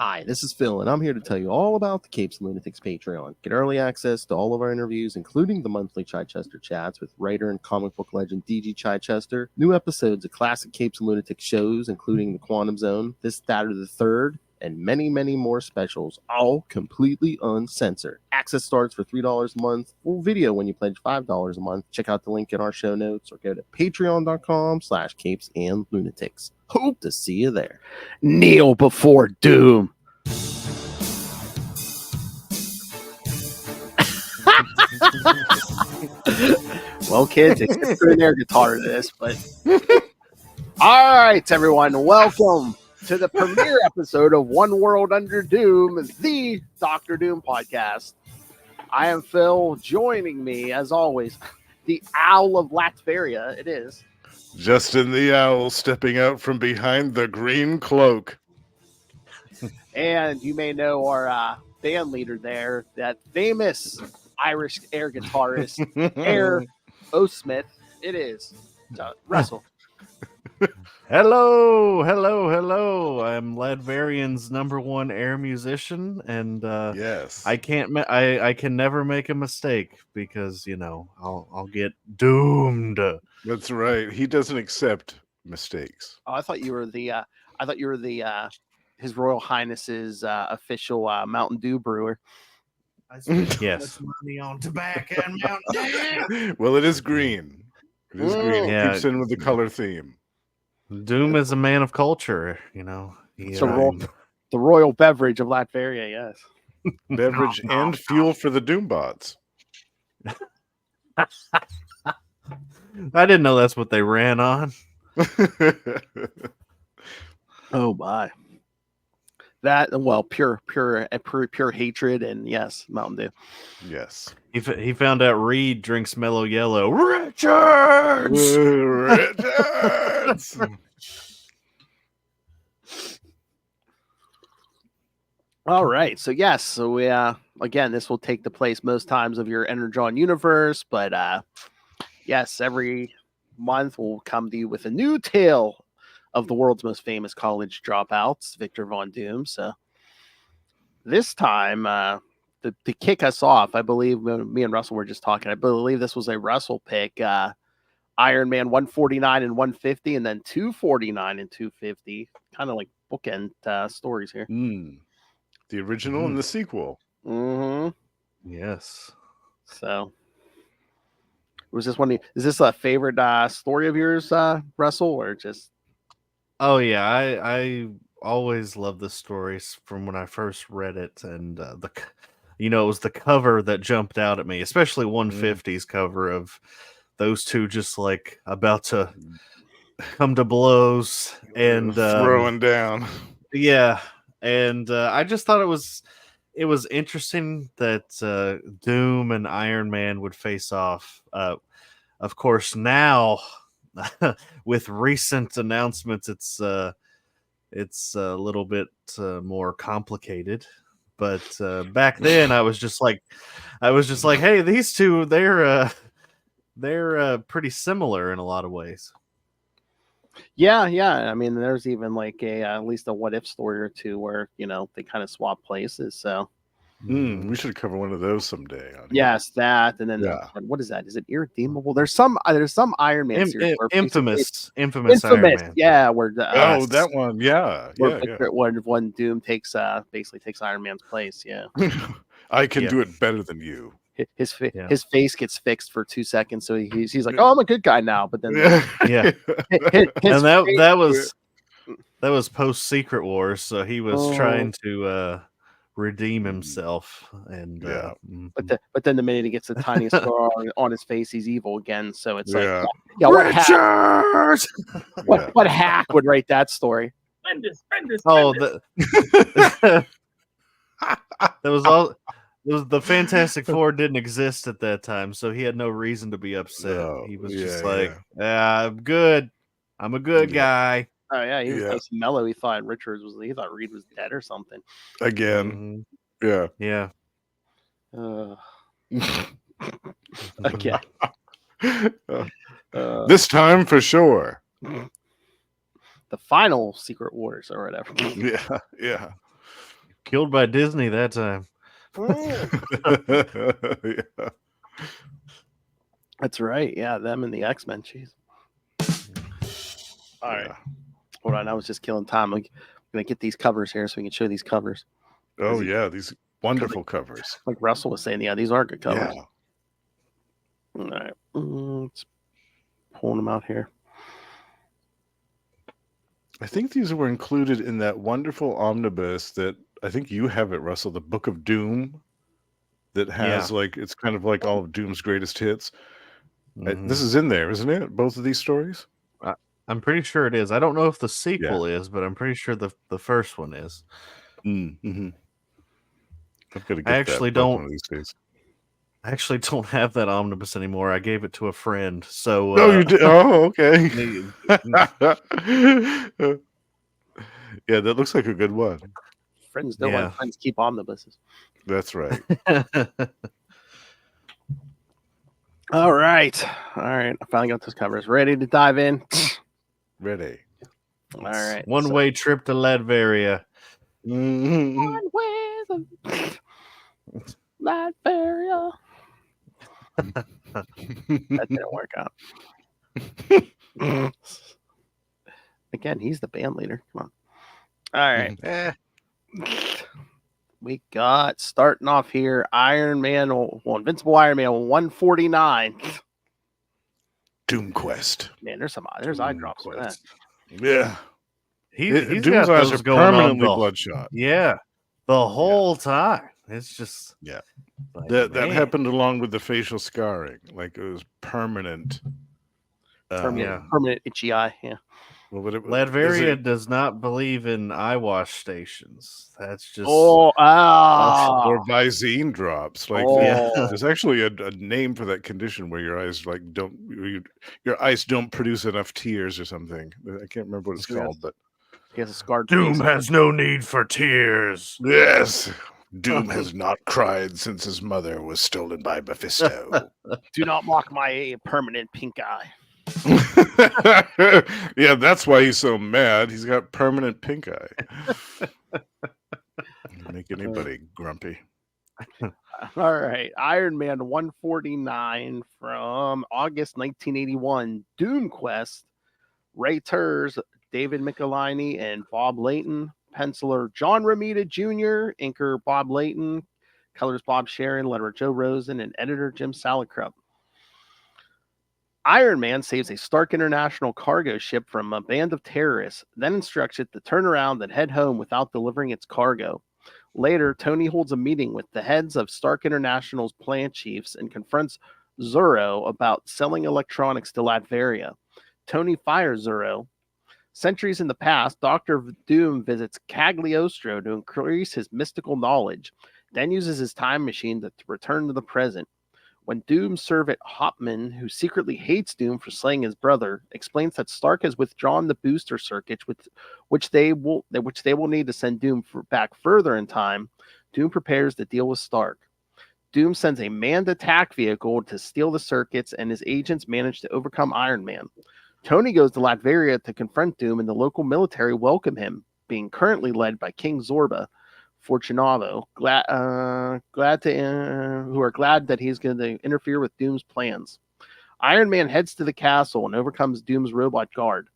Hi, this is Phil, and I'm here to tell you all about the Capes and Lunatics Patreon. Get early access to all of our interviews, including the monthly Chichester chats with writer and comic book legend DG Chichester, new episodes of classic Capes and Lunatics shows, including The Quantum Zone, This, That, or the Third, and many, many more specials, all completely uncensored. Access starts for $3 a month, full video when you pledge $5 a month. Check out the link in our show notes or go to patreon.com/capesandlunatics. Hope to see you there. Kneel before doom. Well, kids, it's just an air guitar to this, but all right, everyone, welcome to the premiere episode of One World Under Doom, the Dr. Doom podcast. I am Phil. Joining me, as always, the Owl of Latveria. It is Justin the Owl, stepping out from behind the green cloak. And you may know our band leader there, that famous Irish air guitarist, Air O. Smith. It is Russell. Hello. I'm Ladverian's #1 air musician, and Yes, I can never make a mistake because I'll get doomed. that's right. He doesn't accept mistakes. Oh, I thought you were His Royal Highness's official Mountain Dew brewer. I spent so much money on tobacco and Mountain Dew. Well, it is green. It is green. It Yeah. keeps in with the color theme. Doom is a man of culture, It's the royal beverage of Latveria, yes. Beverage and fuel for the Doombots. I didn't know that's what they ran on. Oh my. That, well, pure hatred, and yes, Mountain Dew. Yes. He found out Reed drinks Mellow Yellow. Richards! Richards! All right. So yes. So we again, this will take the place most times of your Energon universe, but yes, every month we'll come to you with a new tale of the world's most famous college dropouts, Victor Von Doom. So this time, to kick us off, I believe me and Russell were just talking. I believe this was a Russell pick. Iron Man 149 and 150, and then 249 and 250. Kind of like bookend stories here. The original and the sequel. Mm-hmm. Yes. So, was this one? Is this a favorite story of yours, Russell, or just? Oh yeah, I always love the stories from when I first read it, and it was the cover that jumped out at me, especially 150's cover of those two just like about to come to blows and throwing down. Yeah, and I just thought it was interesting that Doom and Iron Man would face off. Of course, now with recent announcements, it's a little bit more complicated. But back then, I was just like, hey, these two, they're pretty similar in a lot of ways. Yeah. I mean, there's even like at least a what if story or two where they kind of swap places. So we should cover one of those someday. Yes, that, and then what is that? Is it Irredeemable? There's some Iron Man series where infamous Iron Man. Yeah, where that one, yeah. When Doom basically takes Iron Man's place. Yeah, I can do it better than you. His face gets fixed for 2 seconds, so he's like, "Oh, I'm a good guy now." But then, and that was post Secret Wars, so he was trying to redeem himself, and but then the minute he gets the tiniest scar on his face, he's evil again. So it's like, what hack would write that story? That was all. It was the Fantastic Four didn't exist at that time, so he had no reason to be upset. He was just like, I'm good. I'm a good guy. Oh yeah, he was mellow. He thought Reed was dead or something. Again. Yeah. Again. This time for sure. The final Secret Wars or whatever. Yeah. Killed by Disney that time. Yeah. That's right. Yeah, them and the X-Men. Jeez. All right. Yeah. Hold on. I was just killing time. I'm gonna get these covers here so we can show these covers. Oh yeah, these wonderful covers. Like Russell was saying, yeah, these are good covers. Yeah. All right. Let's pull them out here. I think these were included in that wonderful omnibus that I think you have it, Russell, the Book of Doom, that has like it's kind of like all of Doom's greatest hits. This is in there, isn't it? Both of these stories. I'm pretty sure it is. I don't know if the sequel is, but I'm pretty sure the first one is. Mm-hmm. I've got to get I actually that book don't. one of these days. I actually don't have that omnibus anymore. I gave it to a friend. So Oh, you did? Oh, okay. Yeah, that looks like a good one. Friends don't let friends keep omnibuses. That's right. All right. I finally got those covers. Ready to dive in? Ready. All right. One-way trip to Latveria. One way to Latveria. That didn't work out. Again, he's the band leader. Come on. All right. We got starting off here Iron Man, Invincible Iron Man 149. Doomquest. Man, there's eye drops for that. Yeah. He's Doom's got eyes those are going on permanently the- bloodshot. Yeah. The whole time. It's just like, that man. happened along with the facial scarring. Like it was permanent. Permanent itchy eye. Yeah. Well, Latveria does not believe in eye wash stations. That's just or Visine drops. Like there's actually a name for that condition where your eyes like your eyes don't produce enough tears or something. I can't remember what it's called, but he has a scarred Doom face. has no need for tears. Yes. Doom has not cried since his mother was stolen by Mephisto. Do not mock my permanent pink eye. Yeah, that's why he's so mad. He's got permanent pink eye. Make anybody grumpy. All right. Iron Man 149 from August 1981. Doomquest. Writers David Michelinie and Bob Layton. Penciler John Romita Jr., inker Bob Layton, colors Bob Sharon, letterer Joe Rosen, and editor Jim Salicrup. Iron Man saves a Stark International cargo ship from a band of terrorists, then instructs it to turn around and head home without delivering its cargo. Later, Tony holds a meeting with the heads of Stark International's plant chiefs and confronts Zorro about selling electronics to Latveria. Tony fires Zorro. Centuries in the past, Dr. Doom visits Cagliostro to increase his mystical knowledge, then uses his time machine to return to the present. When Doom's servant Hopman, who secretly hates Doom for slaying his brother, explains that Stark has withdrawn the booster circuits, which they will need to send Doom back further in time, Doom prepares to deal with Stark. Doom sends a manned attack vehicle to steal the circuits, and his agents manage to overcome Iron Man. Tony goes to Latveria to confront Doom, and the local military welcome him, being currently led by King Zorba Fortunato, who are glad that he's going to interfere with Doom's plans. Iron Man heads to the castle and overcomes Doom's robot guard.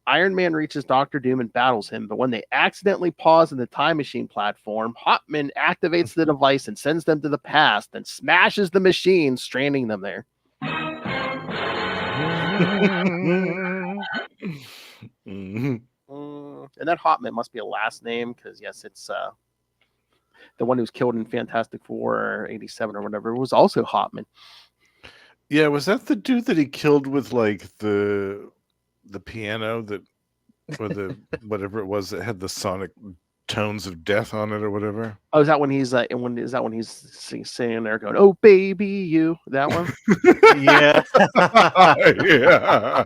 Iron Man reaches Dr. Doom and battles him, but when they accidentally pause in the time machine platform, Hopman activates the device and sends them to the past and smashes the machine, stranding them there. And that Hopman must be a last name because, yes, it's the one who's killed in Fantastic Four 87 or whatever. It was also Hopman. Yeah, was that the dude that he killed with like the piano that, or the whatever it was that had the sonic tones of death on it or whatever? Oh, is that when he's singing there going, "Oh baby, you"? That one? Yeah. Yeah.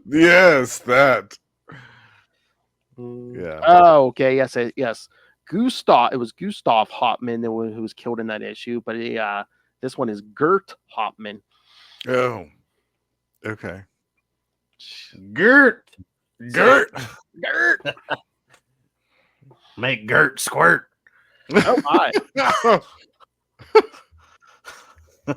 Yes, that. Yeah. Oh, okay. Yes. Gustav. It was Gustav Hopman who was killed in that issue, but this one is Gert Hopman. Oh. Okay. Gert. Make Gert squirt. Oh my!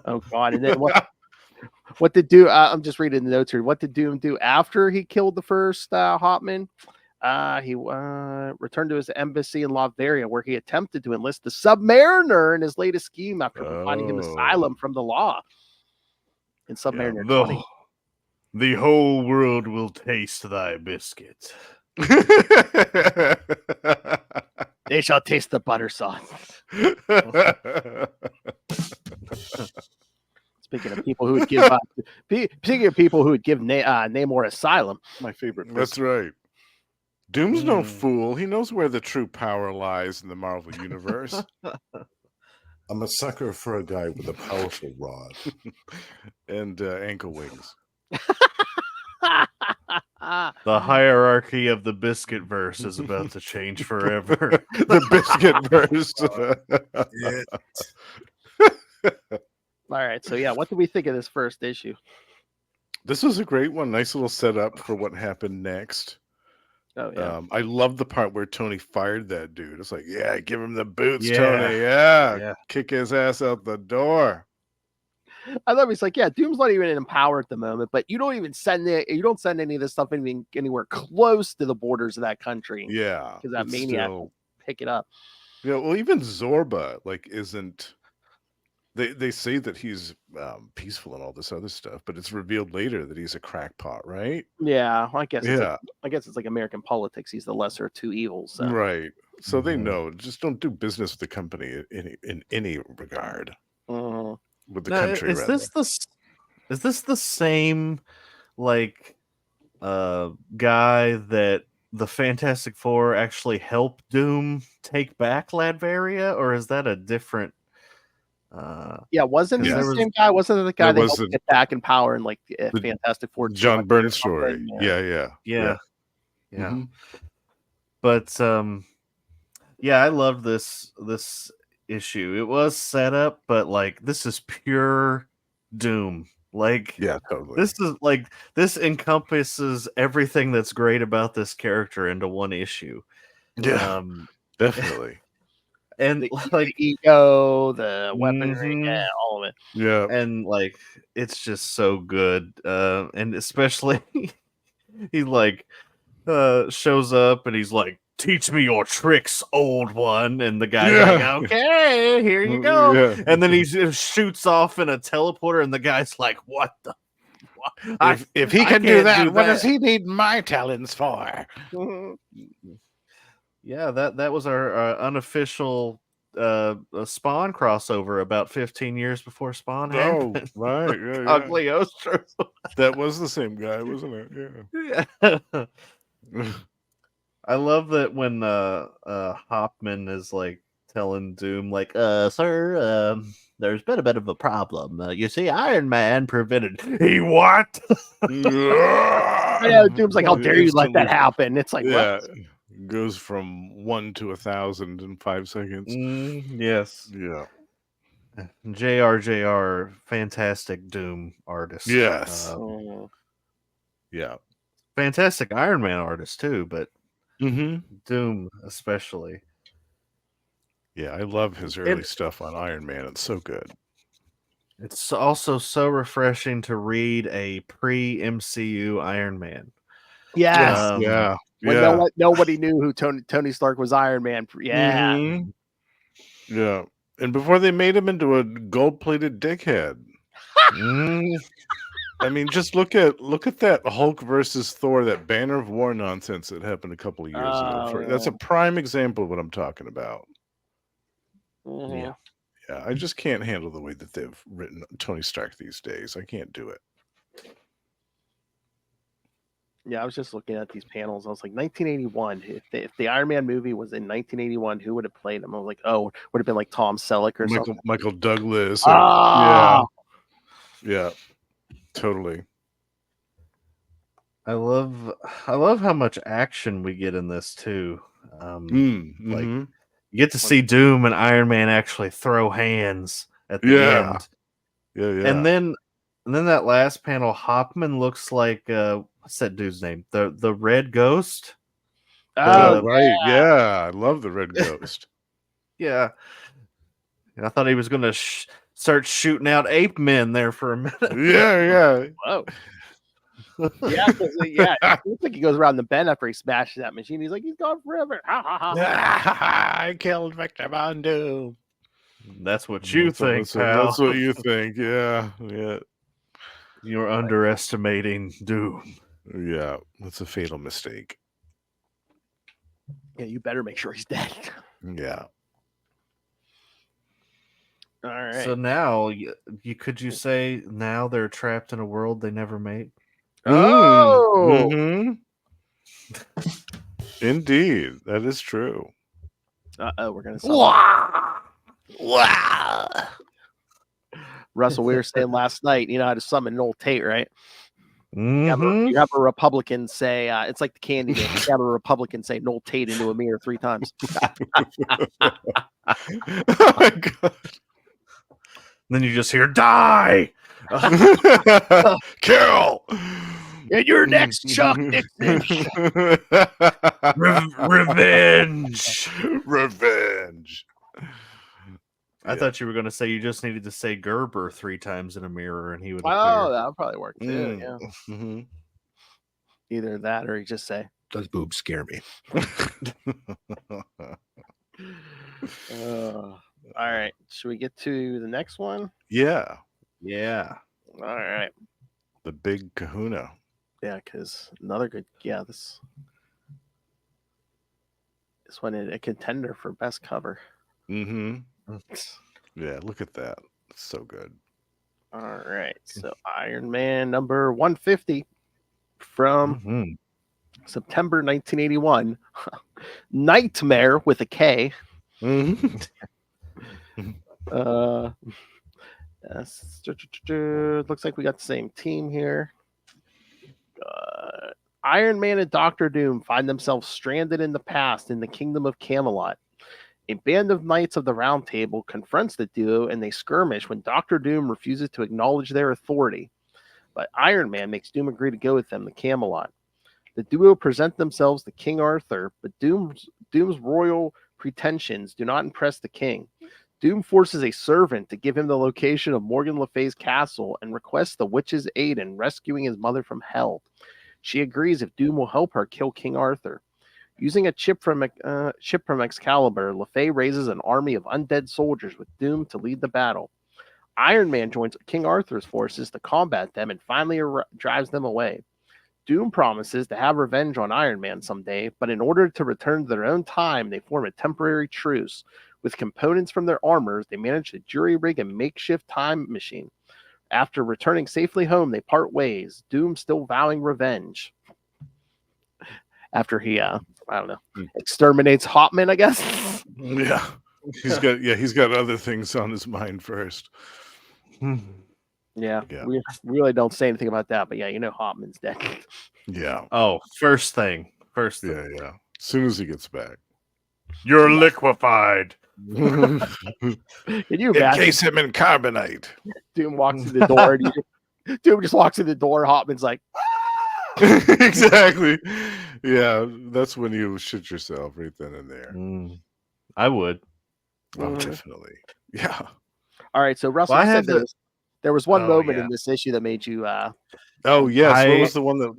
Oh god! And then what did Doom? I'm just reading the notes here. What did Doom do after he killed the first Hopman? He returned to his embassy in Latveria, where he attempted to enlist the Submariner in his latest scheme after providing him asylum from the law. In Submariner 20. The whole world will taste thy biscuit. They shall taste the butter sauce. Speaking of people who would give Namor asylum, my favorite. That's right. Doom's no fool. He knows where the true power lies in the Marvel universe. I'm a sucker for a guy with a powerful rod and ankle wings. The hierarchy of the biscuit verse is about to change forever. The biscuit verse. All right, so yeah, what do we think of this first issue? This was a great one. Nice little setup for what happened next. Oh yeah. I love the part where Tony fired that dude. It's like, yeah, give him the boots, Tony. Yeah, kick his ass out the door. I love he's like, yeah, Doom's not even in power at the moment, but you don't send any of this stuff anywhere close to the borders of that country. Yeah, because that maniac will pick it up. Yeah, well, even Zorba isn't. They say that he's peaceful and all this other stuff, but it's revealed later that he's a crackpot, right? Yeah, I guess. I guess it's like American politics. He's the lesser of two evils. So. Right. So they know. Just don't do business with the company in any regard. With the country. Is this the same like guy that the Fantastic Four actually helped Doom take back Latveria, or is that a different? Wasn't he the same guy? Wasn't it the guy that helped get back in power in like the Fantastic Four? John Byrne story. Yeah. Mm-hmm. But I love this issue. It was set up, but like this is pure Doom. Like, yeah, totally. This encompasses everything that's great about this character into one issue. Yeah, definitely. And the ego, the weaponry, all of it. Yeah, and like it's just so good. And especially he like shows up and he's like, "Teach me your tricks, old one." And the guy's like, "Okay, here you go." Yeah. And then he shoots off in a teleporter, and the guy's like, "What the? If he can do that, what does he need my talents for?" Yeah, that was our unofficial Spawn crossover about 15 years before Spawn happened. Oh, right. Cogliostro. That was the same guy, wasn't it? Yeah. I love that when Hopman is like telling Doom, like, sir, there's been a bit of a problem. You see, Iron Man prevented. He what? I know, Doom's like, how dare you let that happen? It's like, what? Goes from 1 to 1,000 in 5 seconds. Yes. Yeah. JR, fantastic Doom artist. Yes. Yeah. Fantastic Iron Man artist too, but Doom especially. Yeah, I love his early stuff on Iron Man. It's so good. It's also so refreshing to read a pre-MCU Iron Man. Yes. When nobody knew who Tony Stark was Iron Man. Yeah. Yeah. And before they made him into a gold-plated dickhead. I mean, just look at that Hulk versus Thor, that Banner of War nonsense that happened a couple of years ago. That's a prime example of what I'm talking about. Yeah. I just can't handle the way that they've written Tony Stark these days. I can't do it. Yeah, I was just looking at these panels. I was like, 1981. If the Iron Man movie was in 1981, who would have played him? I was like, would have been like Tom Selleck or something. Michael Douglas. Yeah, totally. I love how much action we get in this too. Like you get to see Doom and Iron Man actually throw hands at the end. Yeah. And then that last panel, Hopman looks like what's that dude's name? The Red Ghost. Oh, right. Yeah. I love the Red Ghost. Yeah. And I thought he was going to start shooting out ape men there for a minute. Yeah. whoa. Yeah, because it looks like he goes around the bend after he smashes that machine. He's like, he's gone forever. Ha ha ha. I killed Victor Von Doom. That's what you think, pal. That's what you think. Yeah. You're underestimating Doom. Yeah. That's a fatal mistake. Yeah, you better make sure he's dead. Yeah. All right. So now, could you say now they're trapped in a world they never made? Oh, Mhm. Indeed, that is true. we're gonna. Russell, we were saying last night, you know how to summon an old Tate, right? Mm-hmm. You have a Republican say, it's like the candy man. You have a Republican say Noel Tate into a mirror 3 times. Oh my god. Then you just hear, die! Kill! And you're next, Chuck Nixon. Revenge! Revenge. I thought you were going to say you just needed to say Gerber 3 times in a mirror and he would appear. Oh, that would probably work too. Yeah. Mm-hmm. Either that or you just say, Those boobs scare me. all right. Should we get to the next one? Yeah. Yeah. All right. The big kahuna. Yeah, because another good. Yeah, this one is a contender for best cover. Mm-hmm. Yeah, look at that. It's so good. All right. So Iron Man number 150 from September 1981. Nightmare with a K. Mm-hmm. Looks like we got the same team here. Iron Man and Doctor Doom find themselves stranded in the past in the kingdom of Camelot. A band of Knights of the Round Table confronts the duo and they skirmish when Doctor Doom refuses to acknowledge their authority. But Iron Man makes Doom agree to go with them to Camelot. The duo present themselves to King Arthur, but Doom's royal pretensions do not impress the king. Doom forces a servant to give him the location of Morgan Le Fay's castle and requests the witch's aid in rescuing his mother from hell. She agrees if Doom will help her kill King Arthur. Using a chip from Excalibur, Le Fay raises an army of undead soldiers with Doom to lead the battle. Iron Man joins King Arthur's forces to combat them and finally drives them away. Doom promises to have revenge on Iron Man someday, but in order to return to their own time, they form a temporary truce. With components from their armors, they manage to jury-rig a makeshift time machine. After returning safely home, they part ways, Doom still vowing revenge. After he, exterminates Hopman, I guess. Yeah. He's got other things on his mind first. Yeah. We really don't say anything about that, but yeah, Hopman's dead. Yeah. Oh, first thing. Yeah. As soon as he gets back. You're liquefied. Can you imagine? Encase him in carbonite. Doom walks through the door. Doom just walks through the door. Hopman's like, exactly. Yeah, that's when you shit yourself right then and there. I would. Oh, definitely. Yeah. All right. So Russell said there was one moment in this issue that made you. Oh yes. What was the one that?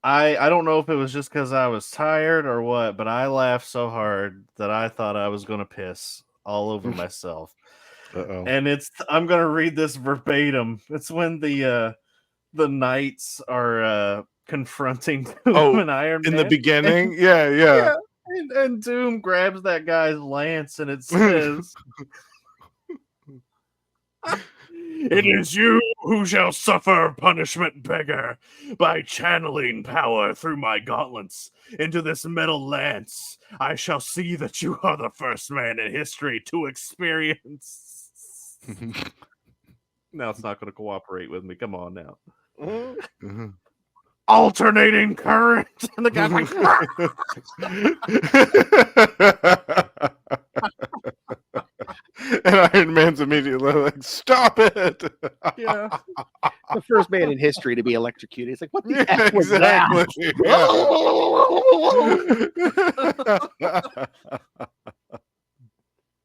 I don't know if it was just because I was tired or what, but I laughed so hard that I thought I was going to piss all over myself. And I'm going to read this verbatim. It's when the knights are confronting Doom and Iron Man. In the beginning? Yeah. And Doom grabs that guy's lance and it says, "It is you who shall suffer punishment, beggar, by channeling power through my gauntlets into this metal lance. I shall see that you are the first man in history to experience." Now it's not going to cooperate with me. Come on now. Alternating current. And the guy's like, And Iron Man's immediately like, "Stop it!" Yeah. The first man in history to be electrocuted. It's like, what the Yeah, heck was exactly. that?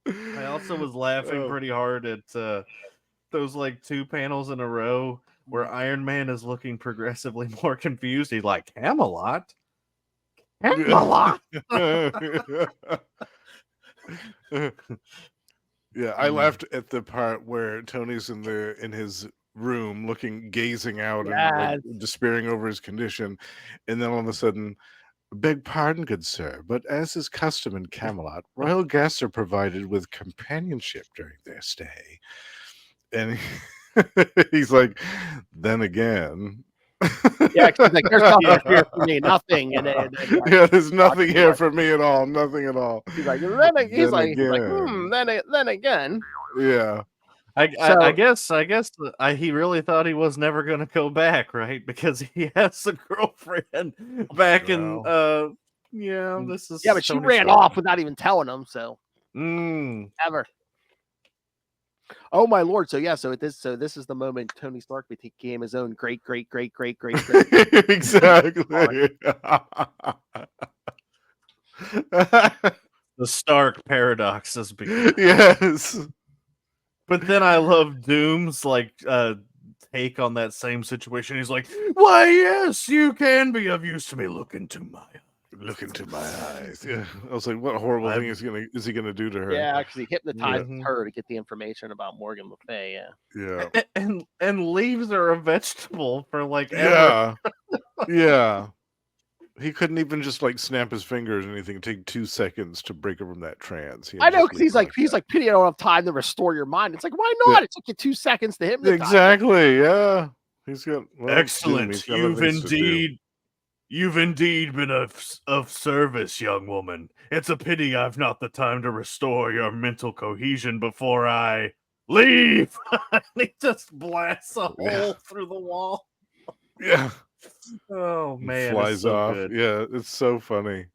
I also was laughing pretty hard at those like 2 panels in a row where Iron Man is looking progressively more confused. He's like, Camelot? Camelot? Yeah, I laughed at the part where Tony's in his room gazing out and like despairing over his condition, and then all of a sudden, "Beg pardon, good sir, but as is custom in Camelot, royal guests are provided with companionship during their stay." And he's like, "Then again." Yeah, 'cause he's like, there's nothing here for me, nothing. And then like, yeah, there's nothing here for me at all, nothing at all. he's like, then again. Yeah. I guess he really thought he was never going to go back, right? Because he has a girlfriend back in this is but she ran off without even telling him. So ever. Oh my lord! So this is the moment Tony Stark became his own great. Exactly. The Stark paradox has begun. Yes. But then I love Doom's like take on that same situation. He's like, "Why, yes, you can be of use to me. Look into my eyes." Yeah. I was like, what horrible thing is he gonna do to her? Yeah, because he hypnotized her to get the information about Morgan Le Fay. Yeah. And leaves her a vegetable for like ever. Yeah. He couldn't even just like snap his fingers or anything. Take 2 seconds to break her from that trance. I know, because he's like, Pity, I don't have time to restore your mind. It's like, why not? Yeah. It took you 2 seconds to hypnotize. Exactly. Yeah. He's got excellent. You've indeed been of service, young woman. It's a pity I've not the time to restore your mental cohesion before I leave. He just blasts a hole through the wall. Yeah. Oh man, flies off. Good. Yeah, it's so funny.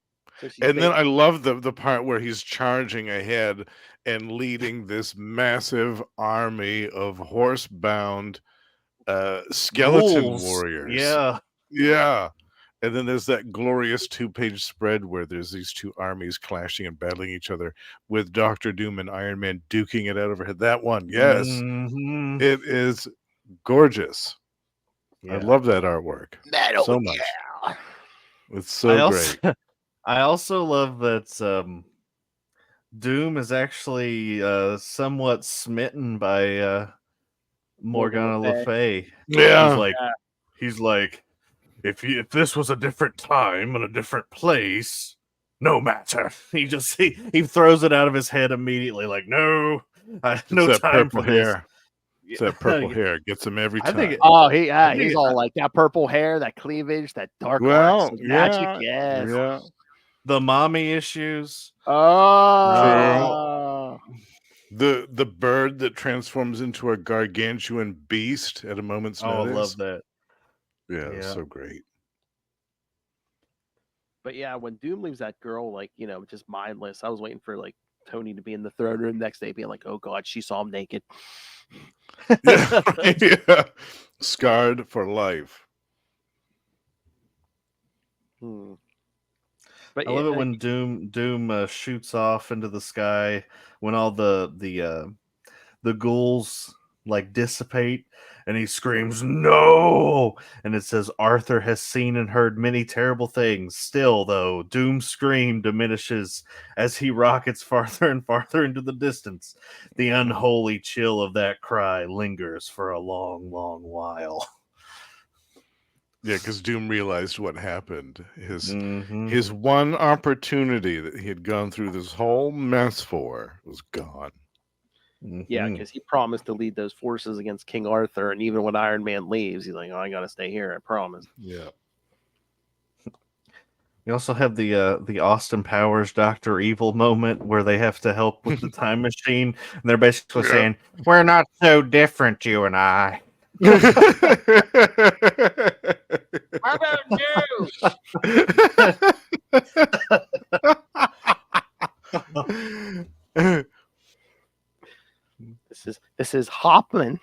And then I love the part where he's charging ahead and leading this massive army of horse-bound skeleton warriors. Yeah. And then there's that glorious 2-page spread where there's these 2 armies clashing and battling each other with Dr. Doom and Iron Man duking it out overhead. That one, yes. It is gorgeous. Yeah. I love that artwork so much. Yeah. It's so great. I also love that Doom is actually somewhat smitten by Morgana Le Fay. Yeah. He's like, if this was a different time and a different place, no matter. He throws it out of his head immediately, like, no time for hair. this. It's that purple hair gets him every time. He's all like that purple hair, that cleavage, that dark arts, magic. Yes. Yeah. The mommy issues. Oh. The bird that transforms into a gargantuan beast at a moment's notice. I love that. Yeah, so great. But yeah, when Doom leaves that girl, like, just mindless, I was waiting for like Tony to be in the throne room next day, being like, "Oh God, she saw him naked." Yeah. Scarred for life. But I love it when Doom shoots off into the sky when all the ghouls like dissipate, and he screams "No!" and it says Arthur has seen and heard many terrible things. Still, though, Doom's scream diminishes as he rockets farther and farther into the distance. The unholy chill of that cry lingers for a long, long while. Yeah, because Doom realized what happened. His one opportunity that he had gone through this whole mess for was gone. Yeah, because he promised to lead those forces against King Arthur, and even when Iron Man leaves, he's like, "Oh, I gotta stay here. I promise." Yeah. You also have the Austin Powers Dr. Evil moment where they have to help with the time machine, and they're basically saying, "We're not so different, you and I." How about you? Mrs. Hoffman.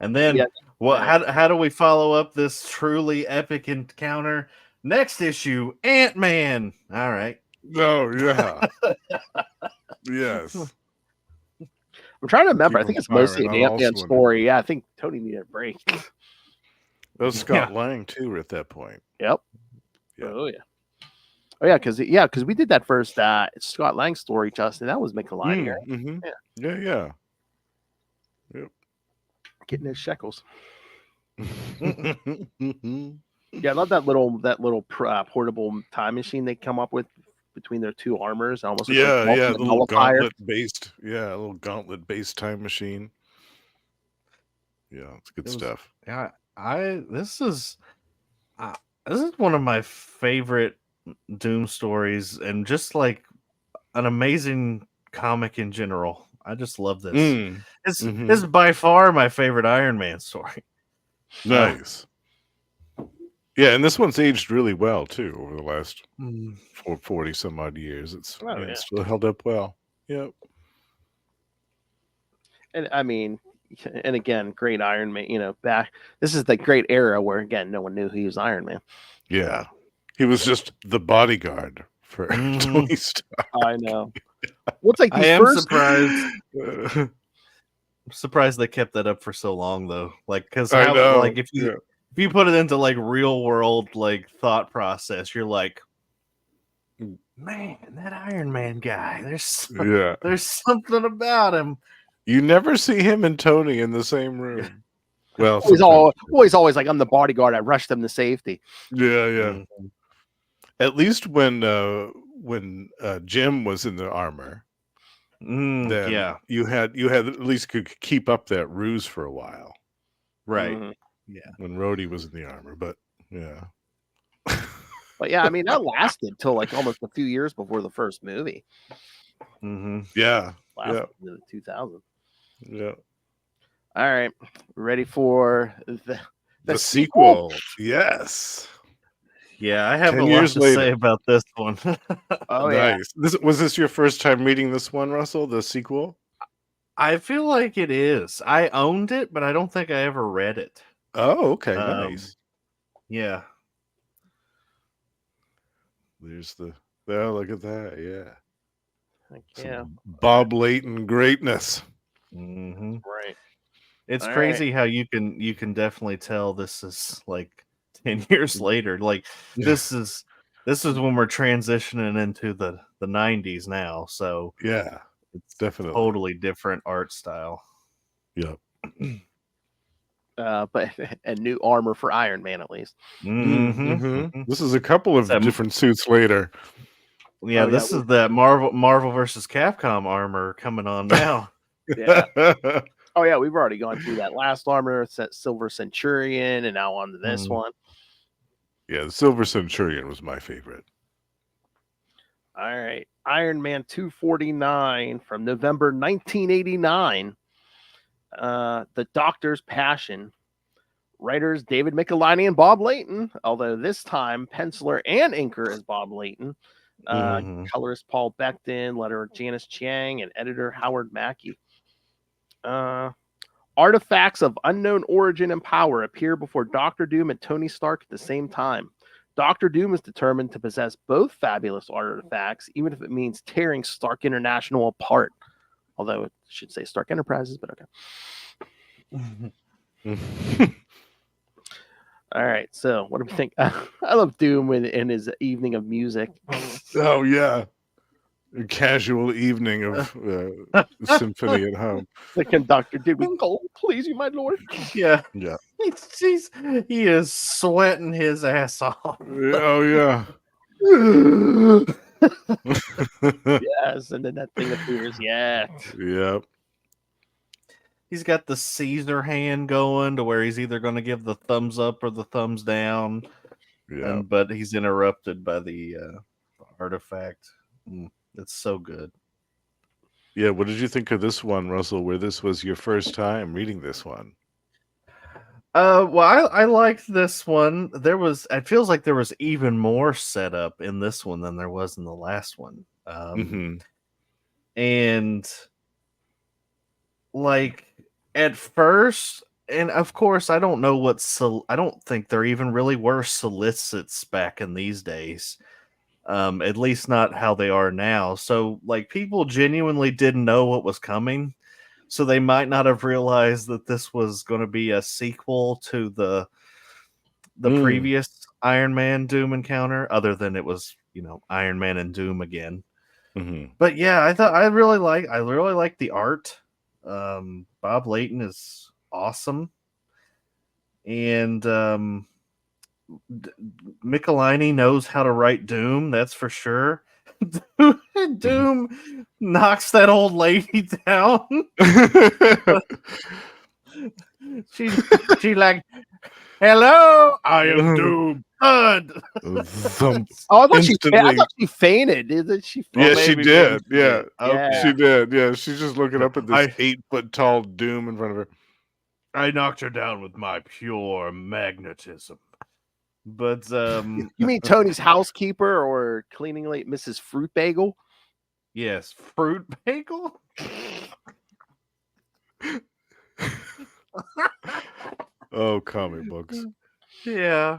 And then, Yeah. how do we follow up this truly epic encounter? Next issue, Ant-Man. All right. Oh, yeah. Yes. I'm trying to remember. I Keep think him it's mostly an firing on all Ant-Man cylinders. story. Yeah, I think Tony needed a break. That was Scott Lang, too, at that point. Yep. Yeah. Oh, yeah. Oh, yeah, because we did that first Scott Lang story, Justin. That was Michelini, right? Mm-hmm. Yeah. Yeah. Getting his shekels. Mm-hmm. Yeah, I love that little portable time machine they come up with between their two armors. Almost looks like Yeah, the little nullifier. gauntlet-based time machine. Yeah, it's good stuff. Yeah, this is one of my favorite Doom stories, and just like an amazing comic in general. I just love this. This is by far my favorite Iron Man story. Nice. Yeah, and this one's aged really well too over the last 40 some odd years. It's still held up well. Yep. And I mean, and again, great Iron Man. This is the great era where again no one knew he was Iron Man. Yeah, he was just the bodyguard for Tony Stark. I know. What's like I am surprised. I'm surprised they kept that up for so long, though. Like, because like if you put it into like real world like thought process, you're like, man, that Iron Man guy. There's something about him. You never see him and Tony in the same room. Well, he's always like, I'm the bodyguard. I rushed them to safety. Yeah. At least when Jim was in the armor, then you had at least could keep up that ruse for a while, right? Yeah, when Rhodey was in the armor, but yeah. But yeah, I mean that lasted till like almost a few years before the first movie. Yeah, lasted into the 2000s. Yeah. All right, ready for the sequel? Yes. Yeah, I have a lot to say about this one. Oh, nice. Yeah. Was this your first time reading this one, Russell? The sequel? I feel like it is. I owned it, but I don't think I ever read it. Oh, okay, nice. Yeah. There's look at that. Yeah. Yeah. Bob Layton greatness. Right. It's crazy how you can definitely tell this is like 10 years later. Like this is when we're transitioning into the 90s now. So yeah, it's definitely totally different art style. Yep. But a new armor for Iron Man at least. This is a couple of different suits later. Yeah, this is that Marvel versus Capcom armor coming on now. Yeah. Oh yeah, we've already gone through that last armor, Silver Centurion, and now on to this one. Yeah, the Silver Centurion was my favorite. All right, Iron Man 249 from November 1989. The Doctor's Passion. Writers David Michelini and Bob Layton, although this time penciler and inker is Bob Layton. Colorist Paul Becton, letterer Janice Chiang, and editor Howard Mackey. Artifacts of unknown origin and power appear before Doctor Doom and Tony Stark at the same time. Doctor Doom is determined to possess both fabulous artifacts, even if it means tearing Stark International apart. Although it should say Stark Enterprises, but okay. All right, so what do we think? I love Doom in his evening of music. Oh yeah, a casual evening of symphony at home. The conductor, did we go? Please, you, my lord. Yeah. He is sweating his ass off. Oh yeah. Yes, and then that thing appears. Yeah. Yep. He's got the Caesar hand going to where he's either going to give the thumbs up or the thumbs down. Yeah. But he's interrupted by the artifact. It's so good. Yeah. What did you think of this one, Russell, where this was your first time reading this one? Well, I liked this one. It feels like there was even more setup in this one than there was in the last one. And like at first, and of course, I don't know what I don't think there even really were solicits back in these days. At least not how they are now. So like people genuinely didn't know what was coming. So they might not have realized that this was going to be a sequel to the previous Iron Man Doom encounter, other than it was, Iron Man and Doom again. Mm-hmm. But yeah, I really like the art. Bob Layton is awesome. And Michelini knows how to write Doom, that's for sure. Doom knocks that old lady down. she like, hello, I am Doom. Thump. Oh, I Instantly. thought she fainted. Did she? Yeah, she did. Yeah. Okay. She did. Yeah, she's just looking up at this I- 8-foot tall Doom in front of her. I knocked her down with my pure magnetism. But You mean Tony's housekeeper or cleaning lady, Mrs. Fruit Bagel? yes, Fruit Bagel. Oh, comic books. Yeah.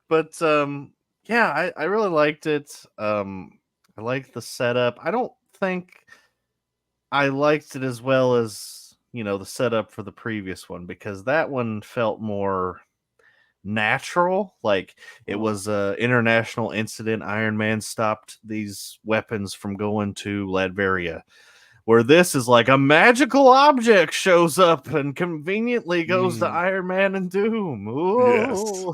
But yeah, I really liked it. I liked the setup. I don't think I liked it as well as, the setup for the previous one, because that one felt more natural. Like it was a international incident. Iron Man stopped these weapons from going to Latveria. Where this is like a magical object shows up and conveniently goes to Iron Man and Doom. Ooh. Yes.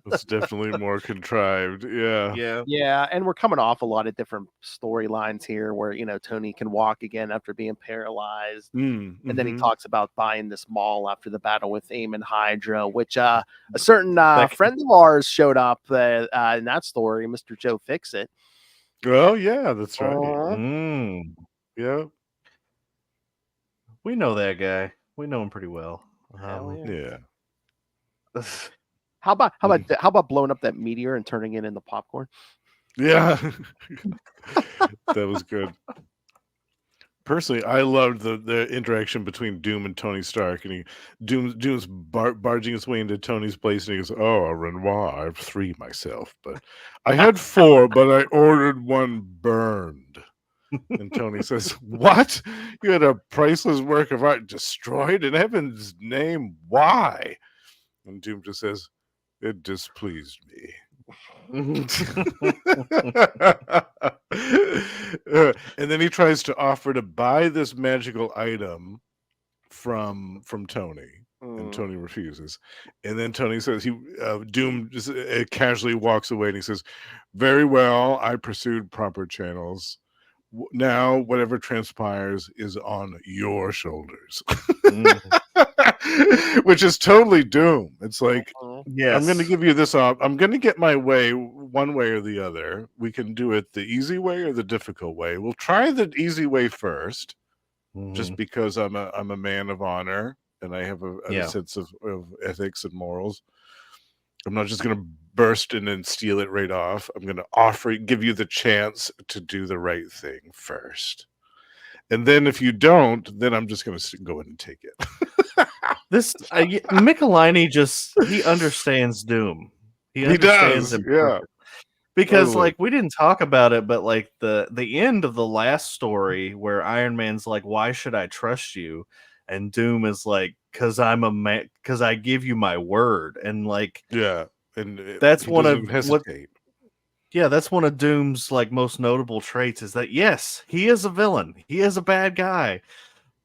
It's definitely more contrived. Yeah. Yeah, and we're coming off a lot of different storylines here where, Tony can walk again after being paralyzed. And then he talks about buying this mall after the battle with AIM and Hydra, which a certain friend of ours showed up in that story, Mr. Joe Fixit. Oh, yeah, that's right. Yeah. We know that guy. We know him pretty well. Hell yeah. Yeah. How about blowing up that meteor and turning it into popcorn? Yeah. That was good. Personally, I loved the interaction between Doom and Tony Stark, and Doom's barging his way into Tony's place, and he goes, "Oh, a Renoir, I have 3 myself, but I had 4, but I ordered 1 burned." And Tony says, "What? You had a priceless work of art destroyed? In heaven's name, why?" And Doom just says, "It displeased me." And then he tries to offer to buy this magical item from Tony, and Tony refuses. And then Tony says Doom just casually walks away, and he says, "Very well, I pursued proper channels. Now whatever transpires is on your shoulders." Which is totally Doom. It's like, yes, I'm going to give you this up. I'm going to get my way one way or the other. We can do it the easy way or the difficult way. We'll try the easy way first, just because I'm a man of honor and I have a sense of ethics and morals. I'm not just going to burst in and steal it right off. I'm going to give you the chance to do the right thing first. And then if you don't, then I'm just going to go in and take it. This Michelini he understands Doom. He understands does, him. Yeah. Because totally. like we didn't talk about it, but like the end of the last story where Iron Man's like, "Why should I trust you?" And Doom is like, "Cause I'm a man. Cause I give you my word." And like, yeah, and that's one of hesitate. Yeah, that's one of Doom's like most notable traits is that yes, he is a villain. He is a bad guy.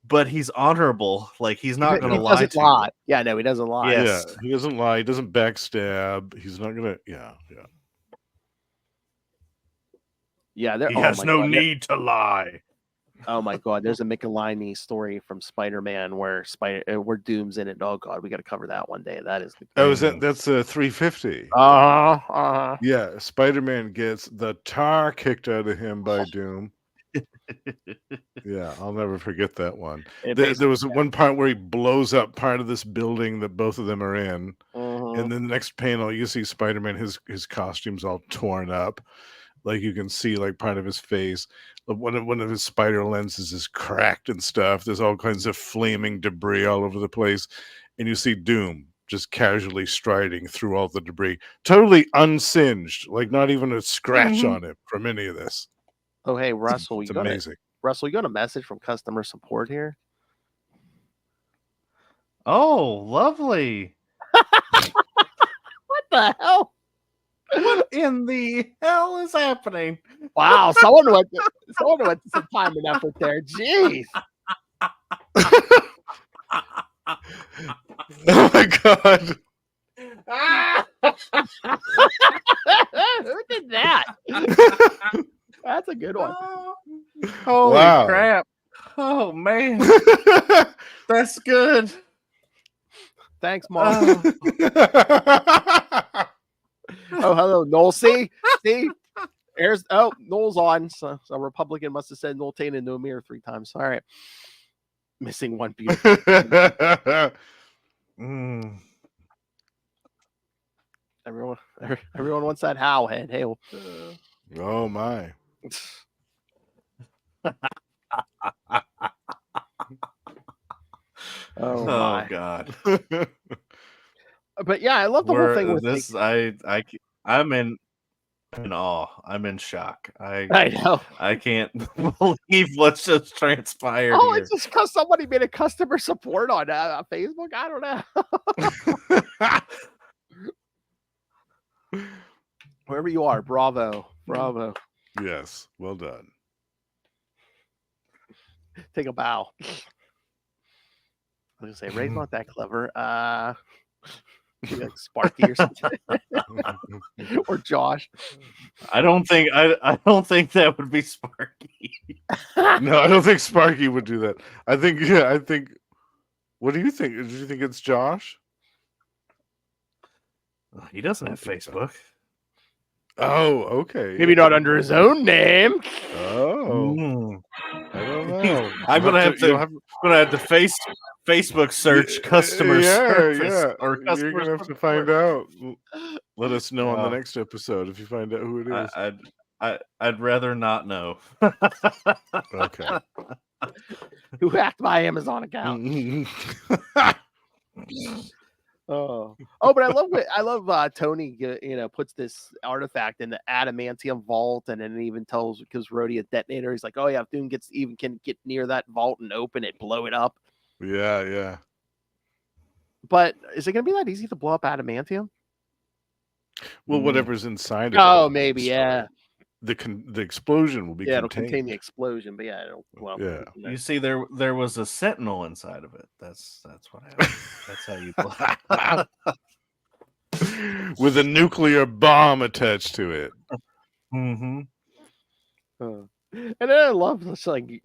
But he's honorable. Like he's not going to lie to you. Yeah, no, he doesn't lie. Yes. Yeah, he doesn't lie. He doesn't backstab. He's not going to. Yeah. He has no need to lie. Oh my God, there's a Michelini story from Spider-Man where Doom's in it. Oh God, we got to cover that one day. That is. That's 350. Yeah, Spider-Man gets the tar kicked out of him by Doom. Yeah, I'll never forget that one. There was one part where he blows up part of this building that both of them are in, and then the next panel you see Spider-Man, his costume's all torn up, Like you can see like part of his face. One of his spider lenses is cracked and stuff. There's all kinds of flaming debris all over the place. And you see Doom just casually striding through all the debris, totally unsinged, like not even a scratch on him from any of this. Oh, hey, Russell, It's amazing. You got a message from customer support here? Oh, lovely. What the hell? What in the hell is happening? Wow, someone went some time and effort there. Jeez. Oh my god. Who did that? That's a good one. Holy Wow. crap. Oh, man. That's good. Thanks, Mom. Oh, hello, Noel. See? Noel's on. So a Republican must have said Noel Tain no mirror 3 times. All right. Missing one beautiful. Everyone wants that Howl head. Hey. Oh my. Oh my God. But yeah, I love the whole thing with this. I'm in awe. I'm in shock. I know. I can't believe what's just transpired. Oh, here. it's just because somebody made a customer support on Facebook. I don't know. Wherever you are, bravo. Yes, well done. Take a bow. I was gonna say Ray's not that clever. Maybe like Sparky or something, or Josh. I don't think that would be Sparky. No, I don't think Sparky would do that. I think. What do you think? Do you think it's Josh? He doesn't have Facebook. Oh, okay. Maybe not under his own name. Oh, I don't know. I'm gonna have to Facebook search customer service or customer. You're gonna have to find out. Let us know on the next episode if you find out who it is. I'd rather not know. Okay. Who hacked my Amazon account? But I love Tony, puts this artifact in the adamantium vault, and then it even tells, because Rhodey a detonator, he's like, oh yeah, if Doom can get near that vault and open it, blow it up. Yeah. But is it gonna be that easy to blow up adamantium? Well, whatever's inside of it. Oh, maybe, yeah. The explosion will be contained. It'll contain the explosion, but yeah, You see, there was a sentinel inside of it. That's what happened. That's how you play. With a nuclear bomb attached to it. Mm-hmm. And then I love this, like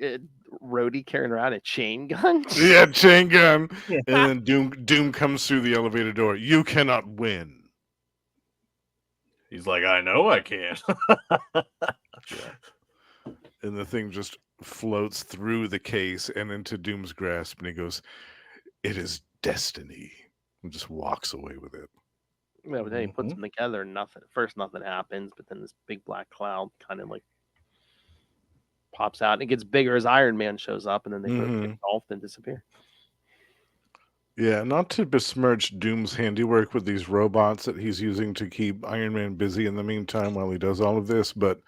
Rhodey carrying around a chain gun. Yeah, chain gun. Yeah. And then Doom comes through the elevator door. You cannot win. He's like, I know I can't. And the thing just floats through the case and into Doom's grasp, and he goes, "It is destiny," and just walks away with it. Yeah, but then he puts them together, and nothing happens, but then this big black cloud kind of like pops out, and it gets bigger as Iron Man shows up, and then they both get engulfed and disappear. Yeah, not to besmirch Doom's handiwork with these robots that he's using to keep Iron Man busy in the meantime while he does all of this, but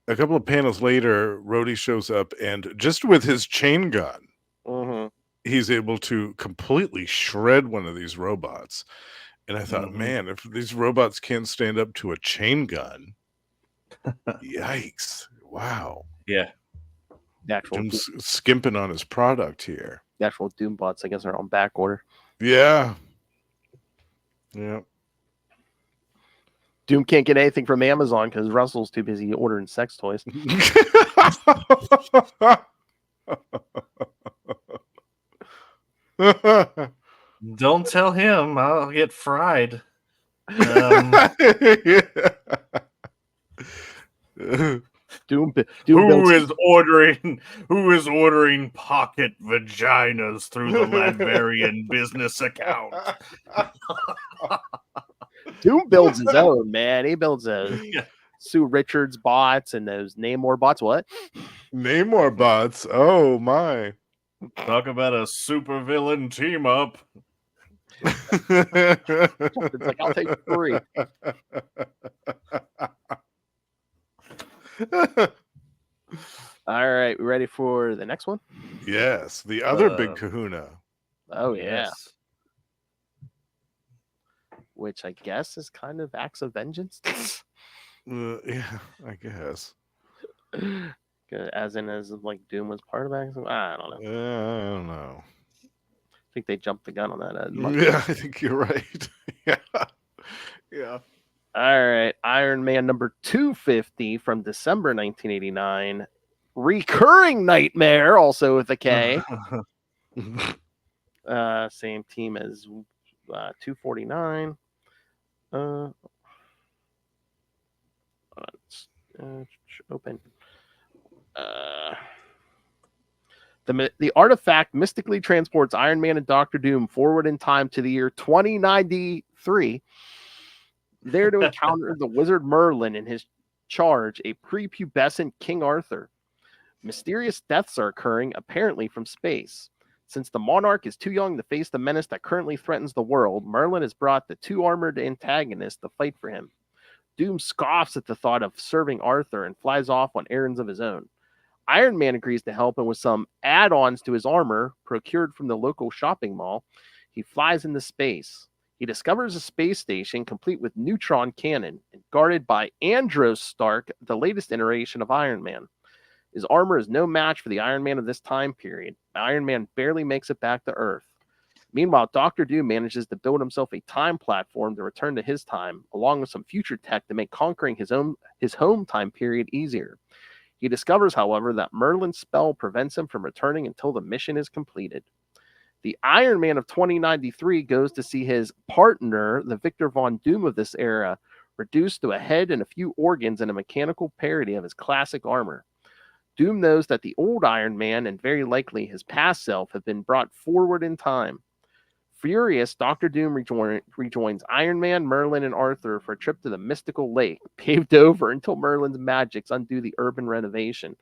a couple of panels later, Rhodey shows up, and just with his chain gun, he's able to completely shred one of these robots. And I thought, man, if these robots can't stand up to a chain gun, yikes. Wow. Yeah. Doom's skimping on his product here. The actual Doom bots, I guess, are on back order. Yeah. Doom can't get anything from Amazon because Russell's too busy ordering sex toys. Don't tell him. I'll get fried. Doom who is ordering pocket vaginas through the Ladverian business account? Doom builds his own, man. He builds a Sue Richards bots and those Namor bots. What? Namor bots. Oh my. Talk about a supervillain team up. It's like, I'll take 3. All right, we ready for the next one? Yes, the other big kahuna. Oh yeah, Yes. which I guess is kind of acts of vengeance. Yeah, I guess. As like Doom was part of acts of, I don't know. I don't know. I think they jumped the gun on that. Yeah, I think you're right. Yeah. Yeah. All right, Iron Man number 250 from December 1989. Recurring Nightmare, also with a K. Same team as 249. Open. The artifact mystically transports Iron Man and Doctor Doom forward in time to the year 2093, there to encounter the wizard Merlin and his charge, a prepubescent King Arthur. Mysterious deaths are occurring, apparently from space. Since the monarch is too young to face the menace that currently threatens the world, Merlin has brought the 2 armored antagonists to fight for him. Doom scoffs at the thought of serving Arthur and flies off on errands of his own. Iron Man agrees to help him with some add-ons to his armor procured from the local shopping mall. He flies into space. He discovers a space station complete with neutron cannon and guarded by Andros Stark, the latest iteration of Iron Man. His armor is no match for the Iron Man of this time period. Iron Man barely makes it back to Earth. Meanwhile, Doctor Doom manages to build himself a time platform to return to his time, along with some future tech to make conquering his home time period easier. He discovers, however, that Merlin's spell prevents him from returning until the mission is completed. The Iron Man of 2093 goes to see his partner, the Victor Von Doom of this era, reduced to a head and a few organs in a mechanical parody of his classic armor. Doom knows that the old Iron Man and very likely his past self have been brought forward in time. Furious, Doctor Doom rejoins Iron Man, Merlin, and Arthur for a trip to the mystical lake, paved over until Merlin's magics undo the urban renovation,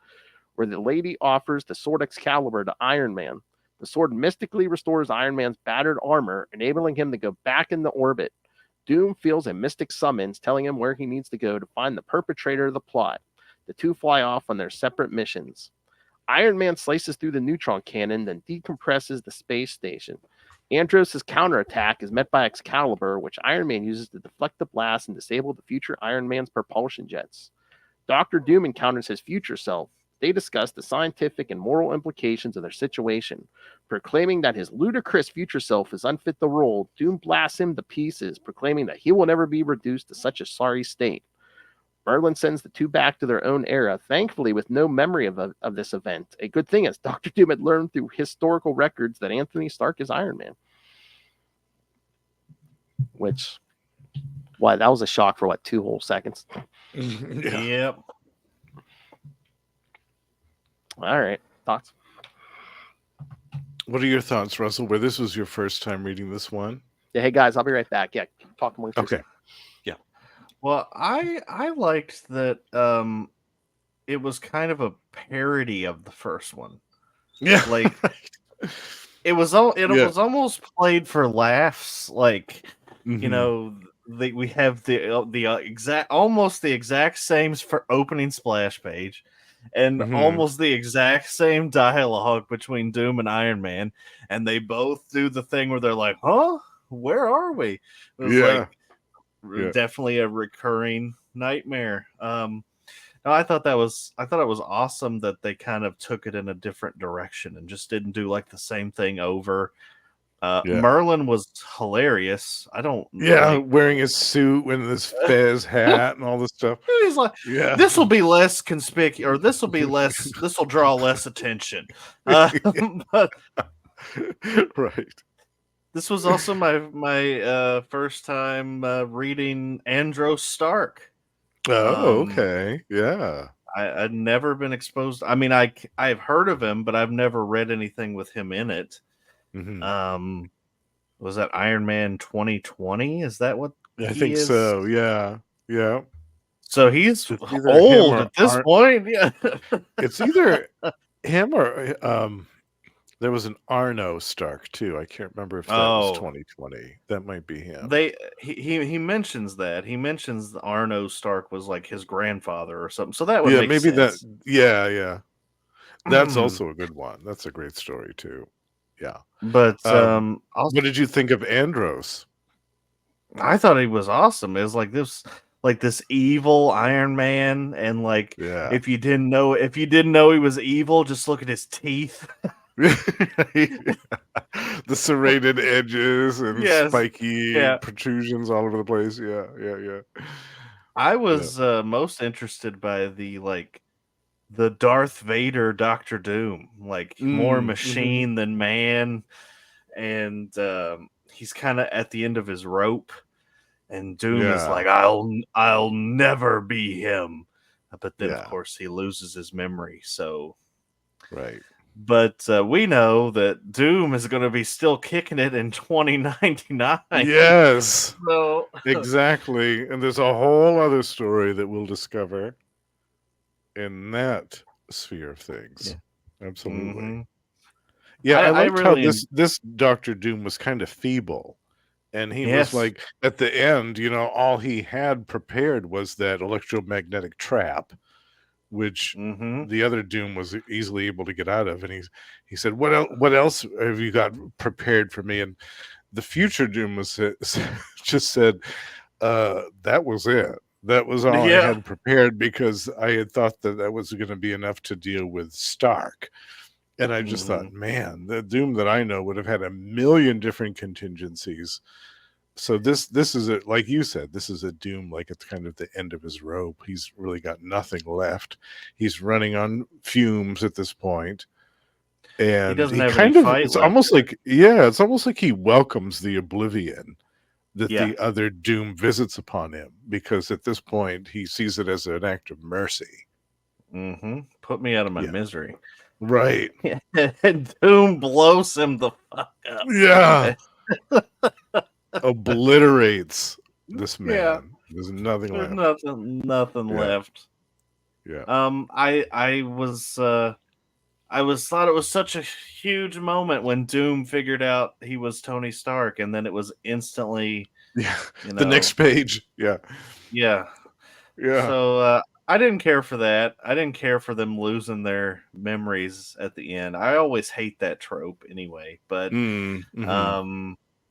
where the lady offers the sword Excalibur to Iron Man. The sword mystically restores Iron Man's battered armor, enabling him to go back into orbit. Doom feels a mystic summons telling him where he needs to go to find the perpetrator of the plot. The 2 fly off on their separate missions. Iron Man slices through the neutron cannon, then decompresses the space station. Andros' counterattack is met by Excalibur, which Iron Man uses to deflect the blast and disable the future Iron Man's propulsion jets. Doctor Doom encounters his future self. They discuss the scientific and moral implications of their situation. Proclaiming that his ludicrous future self is unfit to rule, Doom blasts him to pieces, proclaiming that he will never be reduced to such a sorry state. Merlin sends the 2 back to their own era, thankfully with no memory of this event. A good thing, as Doctor Doom had learned through historical records that Anthony Stark is Iron Man. Which, why, that was a shock for 2 whole seconds. Yeah. Yep. All right, thoughts? What are your thoughts, Russell? Where this was your first time reading this one? Yeah, hey guys, I'll be right back. Yeah, talk amongst yourselves. Okay. Yeah. Well, I liked that it was kind of a parody of the first one. Yeah. Like it was almost played for laughs. Like you know, we have the exact same for opening splash page, and almost the exact same dialogue between Doom and Iron Man, and they both do the thing where they're like, "Huh? Where are we?" It was like definitely a recurring nightmare. No, I thought it was awesome that they kind of took it in a different direction and just didn't do like the same thing over. Merlin was hilarious. Wearing his suit with this fez hat and all this stuff. He's like, this will be less conspicuous, or this will draw less attention. But right. This was also my first time reading Andros Stark. Oh, okay. Yeah. I'd never been exposed. I mean, I've heard of him, but I've never read anything with him in it. Was that Iron Man 2020? Is that what I think is? so? Yeah. So he's It's either him old or at this point. Yeah. It's either him or there was an Arno Stark too. I can't remember if that was 2020. That might be him. He mentions that. He mentions Arno Stark was like his grandfather or something. So that would make maybe sense. yeah. That's also a good one. That's a great story too. Yeah. But what did you think of Andros? I thought he was awesome. It was like this evil Iron Man, and like if you didn't know he was evil, just look at his teeth. The serrated edges and spiky protrusions all over the place. Yeah. I was most interested by the Darth Vader Doctor Doom, like more machine than man, and he's kind of at the end of his rope, and Doom is like, I'll never be him, but then of course he loses his memory. So right. But we know that Doom is going to be still kicking it in 2099. Yes. So exactly. And there's a whole other story that we'll discover in that sphere of things. Yeah. Absolutely. Mm-hmm. Yeah, I liked really how this Dr. Doom was kind of feeble. And he was like, at the end, all he had prepared was that electromagnetic trap, which the other Doom was easily able to get out of. And he said, what else have you got prepared for me? And the future Doom was just said, that was it. That was all I had prepared, because I had thought that was going to be enough to deal with Stark. And I just thought, man, the Doom that I know would have had a million different contingencies. So this is like you said, this is a Doom like it's kind of the end of his rope. He's really got nothing left. He's running on fumes at this point. And he doesn't have any fight it's left. almost like he welcomes the oblivion that the other Doom visits upon him, because at this point he sees it as an act of mercy. Put me out of my misery. Right. And Doom blows him the fuck up. Yeah. Obliterates this man. Yeah. There's nothing left. Nothing left. Yeah. I thought it was such a huge moment when Doom figured out he was Tony Stark, and then it was instantly the next page. Yeah. So I didn't care for that. I didn't care for them losing their memories at the end. I always hate that trope anyway, but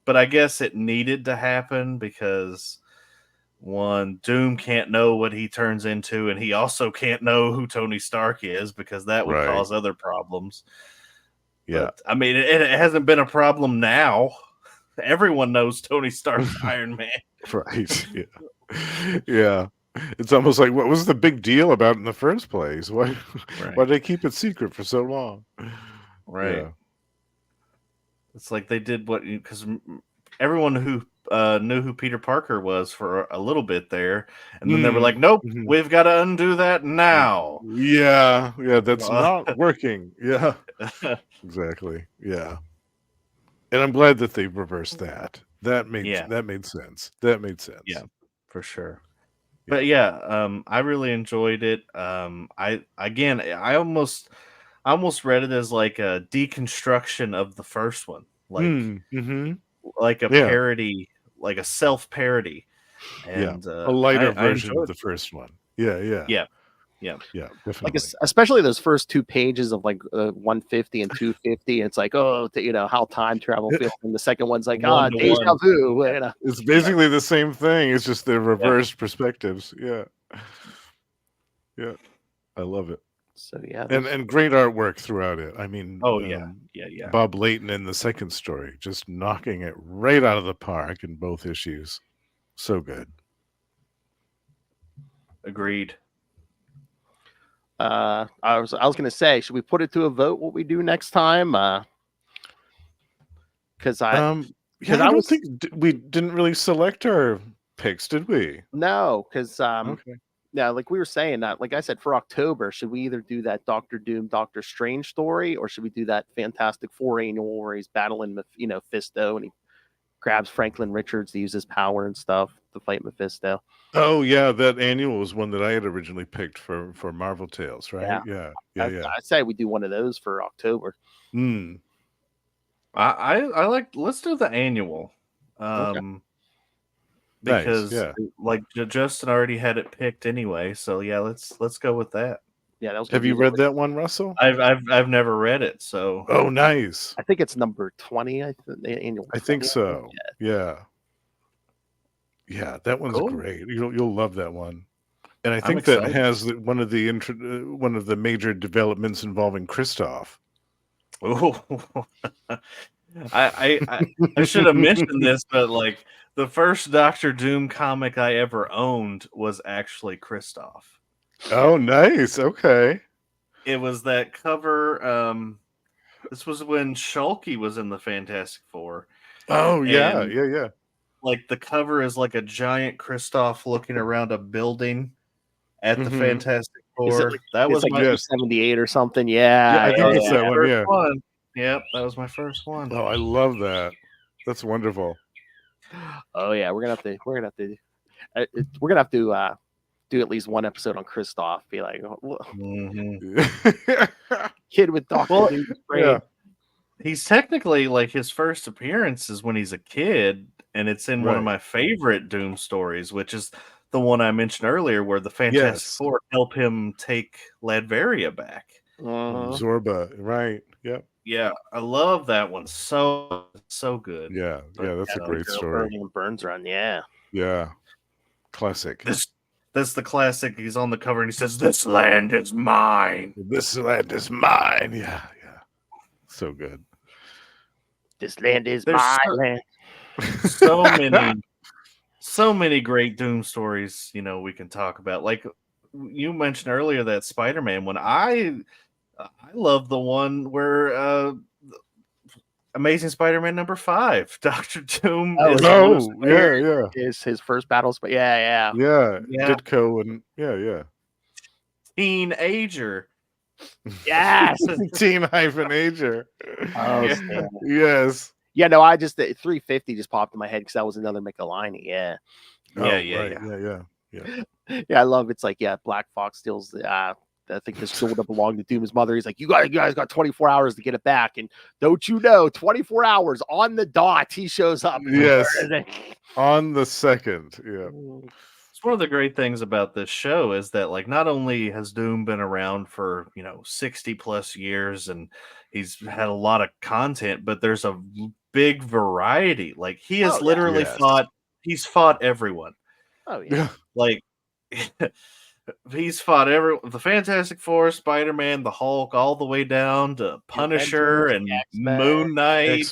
but I guess it needed to happen, because one, Doom can't know what he turns into, and he also can't know who Tony Stark is, because that would cause other problems. Yeah. But, I mean, it hasn't been a problem now. Everyone knows Tony Stark's Iron Man. Right. Yeah. It's almost like, what was the big deal about it in the first place? Why did they keep it secret for so long? Right. Yeah. It's like they did because everyone who knew who Peter Parker was for a little bit there, and then they were like, nope, we've got to undo that now. Yeah, that's not working. Yeah, exactly. Yeah, and I'm glad that they reversed that. That made sense. That made sense. Yeah, for sure. But I really enjoyed it. I almost read it as like a deconstruction of the first one, like a parody, like a self-parody, and a lighter version of the first one. Yeah, definitely. Like especially those first 2 pages of like 150 and 250. It's like, how time travel feels. And the second one's like, deja vu. It's basically the same thing. It's just the reversed perspectives. Yeah, I love it. So yeah, and great artwork throughout it. I mean, yeah. Bob Layton in the second story, just knocking it right out of the park in both issues. So good. Agreed. I was going to say, should we put it to a vote what we do next time? Because I don't think we didn't really select our picks, did we? No, because yeah, like we were saying that, like I said, for October, should we either do that Doctor Doom, Doctor Strange story, or should we do that Fantastic Four annual where he's battling, Fisto, and he grabs Franklin Richards to use his power and stuff? to fight Mephisto. Oh yeah, that annual was one that I had originally picked for Marvel Tales, right? Yeah. I say we do one of those for October. I like. Let's do the annual. Because nice, yeah. like Justin already had it picked anyway, so yeah, let's go with that. Yeah, that was. Have you read that one, Russell? I've never read it, so oh, nice. I think it's number 20. I think the annual. I think so. Yeah. Yeah, that one's Cool. great. You'll love that one. And I I'm think that excited. has one of the major developments involving Kristoff. Ooh. I should have mentioned this, but like the first Doctor Doom comic I ever owned was actually Kristoff. Oh, nice. Okay. It was that cover. This was when Shulky was in the Fantastic Four. Oh, yeah, And, yeah. Like the cover is like a giant Kristoff looking around a building at the Fantastic Four. That was like my 78 or something. Yeah, I think it's that one. Yeah. One. Yep, that was my first one. Oh, I love that. That's wonderful. Oh yeah, we're gonna have to do at least one episode on Kristoff. Be like, kid with Doctor Doom's brain. Yeah. He's technically like his first appearance is when he's a kid, and it's in one of my favorite Doom stories, which is the one I mentioned earlier, where the Fantastic Four help him take Ladveria back. Zorba, right? Yep. Yeah, I love that one. So good. Yeah, that's a great story. Burns Run, yeah. Yeah. Classic. That's the classic. He's on the cover and he says, "This land is mine. This land is mine." Yeah. So good. This land is my land. So many great Doom stories, we can talk about. Like you mentioned earlier, that Spider-Man one. I love the one where Amazing Spider-Man number 5, Dr. Doom. Is his first battles, but yeah. Ditko and yeah. Teenager. Yes. Teen-ager. Oh, yeah. Yes. Yeah, no, I just 350 just popped in my head because that was another Michelini. Yeah. Yeah. Yeah, I love it's like Black Fox steals the I think this sword belonged to Doom's mother. He's like, you guys got 24 hours to get it back, and don't you know, 24 hours on the dot, he shows up. Yes, on the second. Yeah. It's one of the great things about this show is that, like, not only has Doom been around for 60 plus years and he's had a lot of content, but there's a big variety. Like, he has literally he's fought everyone. Oh yeah. Like he's fought the Fantastic Four, Spider-Man, the Hulk, all the way down to Punisher and Moon Knight,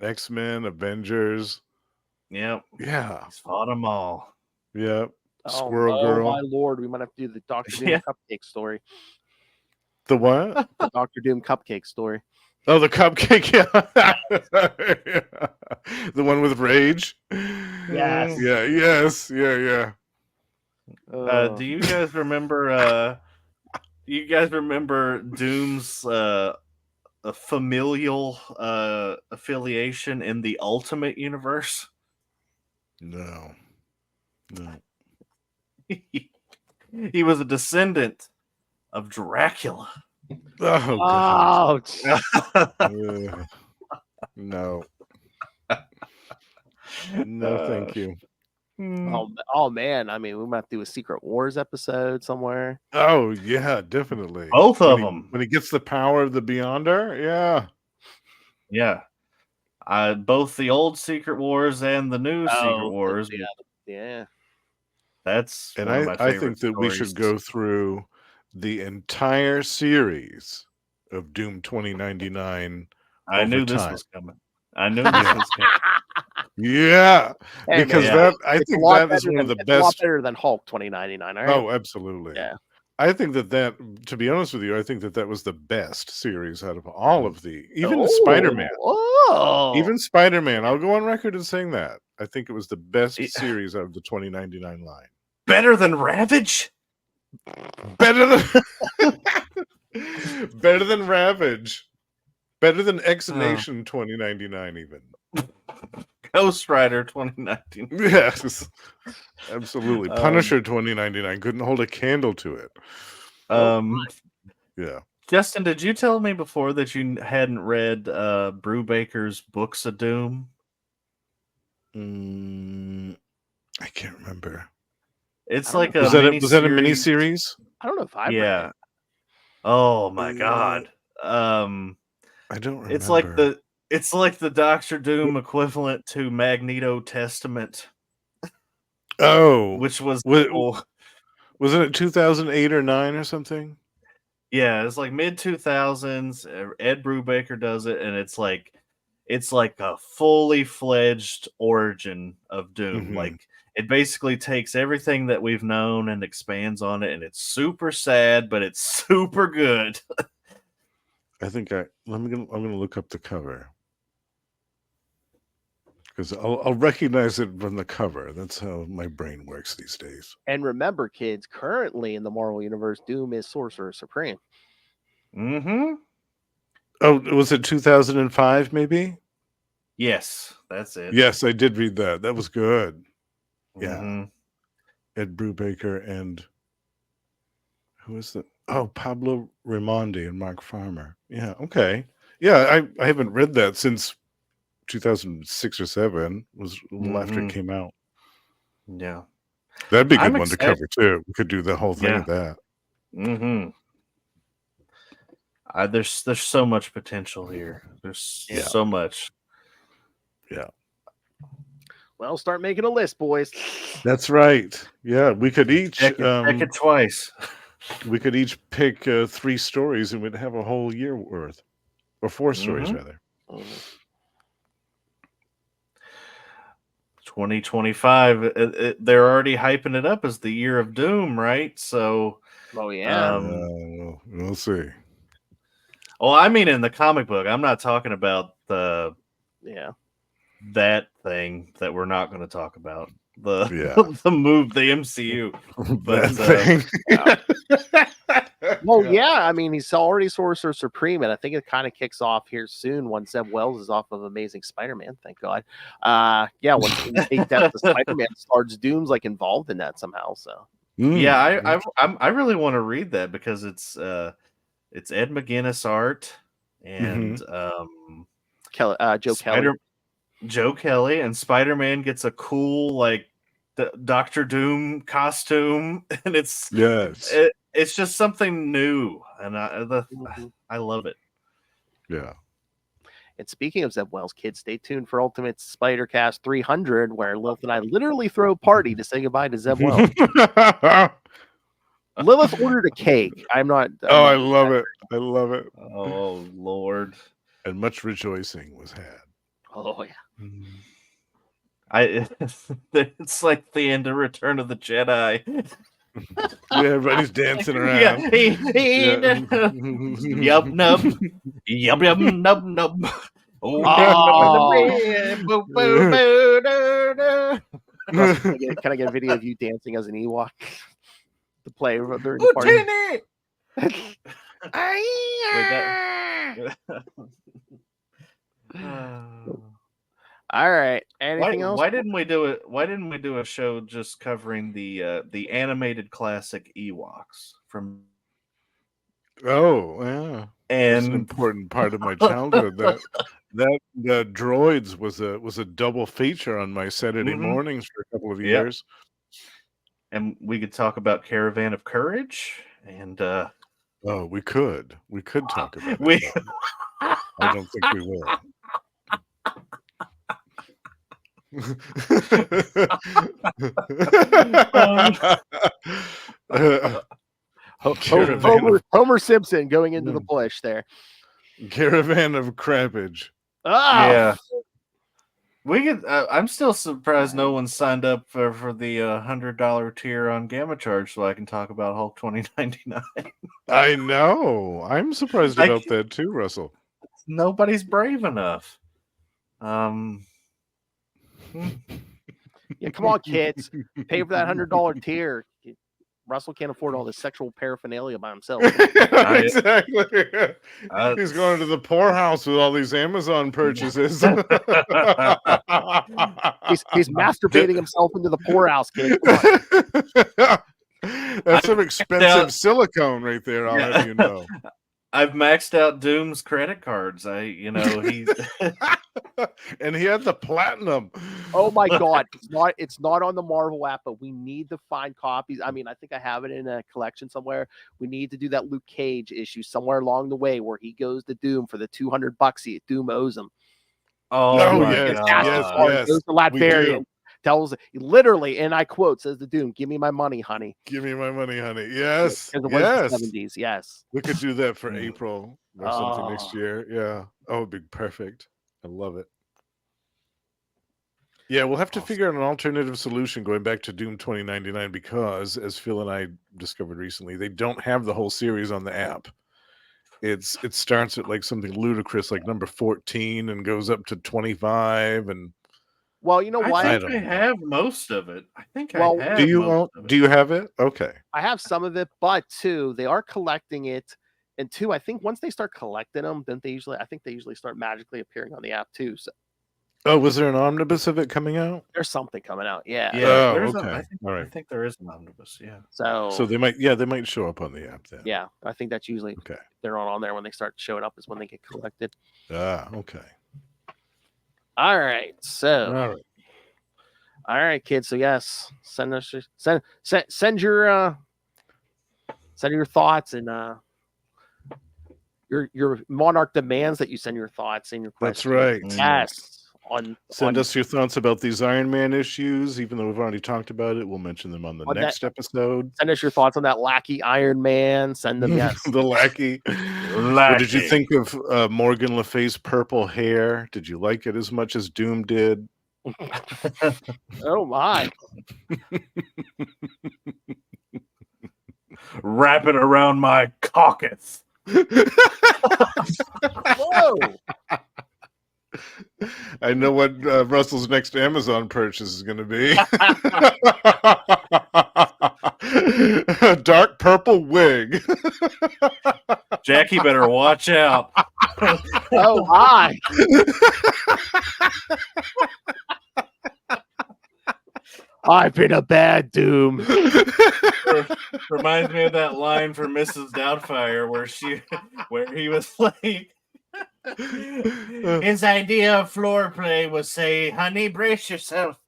X-Men, Avengers. Yep. Yeah. He's fought them all. Yep. Squirrel Girl. Oh my lord, we might have to do the Doctor Doom cupcake story. The what? The Doctor Doom cupcake story. Oh, the cupcake, yeah. The one with rage. Yes. Yeah. Yes. Yeah. Do you guys remember? Doom's familial affiliation in the Ultimate Universe? No. He was a descendant of Dracula. Oh, God. No. No, thank you. Oh man, I mean, we might have to do a Secret Wars episode somewhere. Oh yeah, definitely. Both of them. When he gets the power of the Beyonder, yeah. Both the old Secret Wars and the new Secret Wars. Yeah. That's and one of my I think that stories. we should go through the entire series of Doom 2099. I knew this was coming. Yeah, because I think that is one of the best. A lot better than Hulk 2099. Right? Oh, absolutely. Yeah. I think that, to be honest with you, I think that was the best series out of all of even Spider-Man. Oh. Even Spider-Man. I'll go on record as saying that. I think it was the best series out of the 2099 line. Better than Ravage? Better than Ravage. Better than X Nation 2099 even. Ghost Rider 2019. Yes, absolutely. Punisher 2099 couldn't hold a candle to it. Yeah. Justin, did you tell me before that you hadn't read Brubaker's Books of Doom? I can't remember. It's like was that a miniseries? I don't know if I've read it. Oh my god. I don't remember. It's like the Doctor Doom equivalent to Magneto Testament. Oh, which was wasn't it 2008 or 9 or something? Yeah, it's like mid 2000s. Ed Brubaker does it, and it's like a fully fledged origin of Doom. Mm-hmm. Like it basically takes everything that we've known and expands on it, and it's super sad, but it's super good. I think I'm gonna look up the cover because I'll recognize it from the cover. That's how my brain works these days. And remember, kids, currently in the Marvel Universe, Doom is Sorcerer Supreme. Mm-hmm. Oh, was it 2005 maybe? Yes, that's it. Yes, I did read that. That was good. Yeah. Mm-hmm. Ed Brubaker and who is the Pablo Raimondi and Mark Farmer. Yeah, okay. Yeah, I haven't read that since 2006 or 7. Was a little after it came out. Yeah. That'd be a good one to cover too. We could do the whole thing of that. Mm-hmm. There's so much potential here. There's so much. Yeah. Well, start making a list, boys. That's right. Yeah, we could each check it twice. We could each pick 3 stories, and we'd have a whole year worth, or 4 stories rather. 2025. They're already hyping it up as the year of Doom, right? So, we'll see. Well, I mean, in the comic book, I'm not talking about that thing that we're not going to talk about. The MCU. But I mean, he's already Sorcerer Supreme, and I think it kind of kicks off here soon once Zeb Wells is off of Amazing Spider-Man. Thank God. Once the Spider-Man starts, Doom's like involved in that somehow. So I really want to read that because it's Ed McGuinness art and Joe Kelly, and Spider-Man gets a cool like Doctor Doom costume, and it's just something new, and I love it. Yeah. And speaking of Zeb Wells, kids, stay tuned for Ultimate Spider-Cast 300, where Lilith and I literally throw a party to say goodbye to Zeb Wells. Lilith ordered a cake. I love it. I love it. Oh, Lord. And much rejoicing was had. Oh, yeah. It's like the end of Return of the Jedi. Everybody's dancing around. Yup, nub. Yup, nub, nub. Can I get a video of you dancing as an Ewok to play during the party? All right. Anything else? Why didn't we do it? Why didn't we do a show just covering the animated classic Ewoks from? Oh, yeah. And that's an important part of my childhood. That droids was a double feature on my Saturday mornings for a couple of years. And we could talk about Caravan of Courage and we could talk about it. I don't think we will. Homer Simpson going into the bush there. Caravan of Crabbage. Yeah. We could. I'm still surprised no one signed up for the $100 tier on Gamma Charge so I can talk about Hulk 2099. I know. I'm surprised about that too, Russell. Nobody's brave enough. Yeah, come on, kids. Pay for that $100 tier. Russell can't afford all this sexual paraphernalia by himself. Exactly. He's going to the poorhouse with all these Amazon purchases. He's masturbating himself into the poorhouse, kid. Come on. That's some expensive silicone right there, I'll have you know. I've maxed out Doom's credit cards. He and he had the platinum. Oh my god, it's not on the Marvel app, but we need to find copies. I mean, I think I have it in a collection somewhere. We need to do that Luke Cage issue somewhere along the way where he goes to Doom for the $200 Doom owes him. Oh my yes, god. yes. Goes to Latveria and tells literally, and I quote, says the Doom, "Give me my money, honey. Give me my money, honey." Yes. Because it was the 70s, yes. We could do that for April or something next year. Yeah. Oh, it'd be perfect. I love it. Yeah, we'll have to figure out an alternative solution going back to Doom 2099 because, as Phil and I discovered recently, they don't have the whole series on the app. It starts at like something ludicrous, like number 14, and goes up to 25. And well, you know what? I think I have most of it. I think well, I have. Do you have it? Okay. I have some of it, but two, they are collecting it, and two, I think once they start collecting them, then they usually start magically appearing on the app too. So. Oh, was there an omnibus of it coming out? There's something coming out, yeah. Oh, okay. I think there is an omnibus, yeah. So they might show up on the app then. Yeah, I think that's usually they're on there when they start showing up is when they get collected. Okay. All right, so all right, kids. So yes, send your thoughts and your Monarch demands that you send your thoughts and your questions. That's right. Yes. Send us your thoughts about these Iron Man issues. Even though we've already talked about it, we'll mention them on the next episode. Send us your thoughts on that lackey Iron Man. Send them, yes. The lackey. What did you think of Morgan Le Fay's purple hair? Did you like it as much as Doom did? Oh my. Wrap it around my caucus. Whoa. I know what Russell's next Amazon purchase is going to be. A dark purple wig. Jackie better watch out. Oh my. I've been a bad Doom. Reminds me of that line from Mrs. Doubtfire where he was like, his idea of floor play was say, honey, brace yourself.